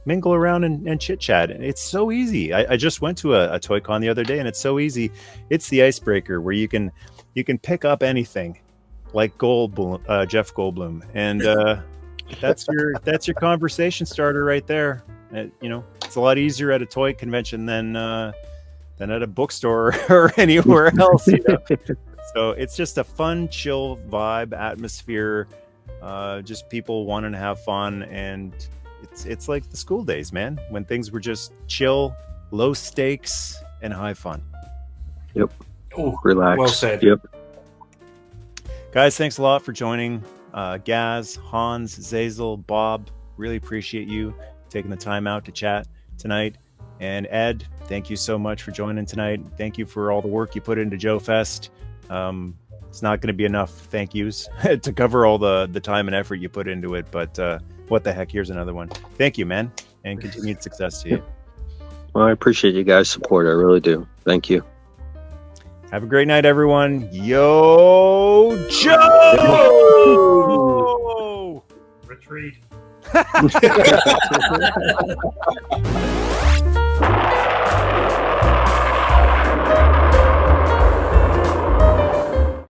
mingle around and chit chat. It's so easy. I just went to a Toy Con the other day, and it's so easy. It's the icebreaker where you can pick up anything, like Jeff Goldblum. And that's your conversation starter right there. It's a lot easier at a toy convention than at a bookstore or anywhere else. So it's just a fun, chill vibe, atmosphere, just people wanting to have fun. And it's like the school days, man, when things were just chill, low stakes, and high fun. Yep. Oh, relax. Well said. Yep. Guys, thanks a lot for joining. Gazz, Hans, Xaz, Bob, really appreciate you taking the time out to chat tonight. And Ed, thank you so much for joining tonight. Thank you for all the work you put into Joefest. It's not going to be enough thank yous to cover all the time and effort you put into it, but what the heck, here's another one. Thank you, man, and continued success to you. Well, I appreciate you guys' support. I really do. Thank you. Have a great night, everyone. Yo, Joe! Retreat.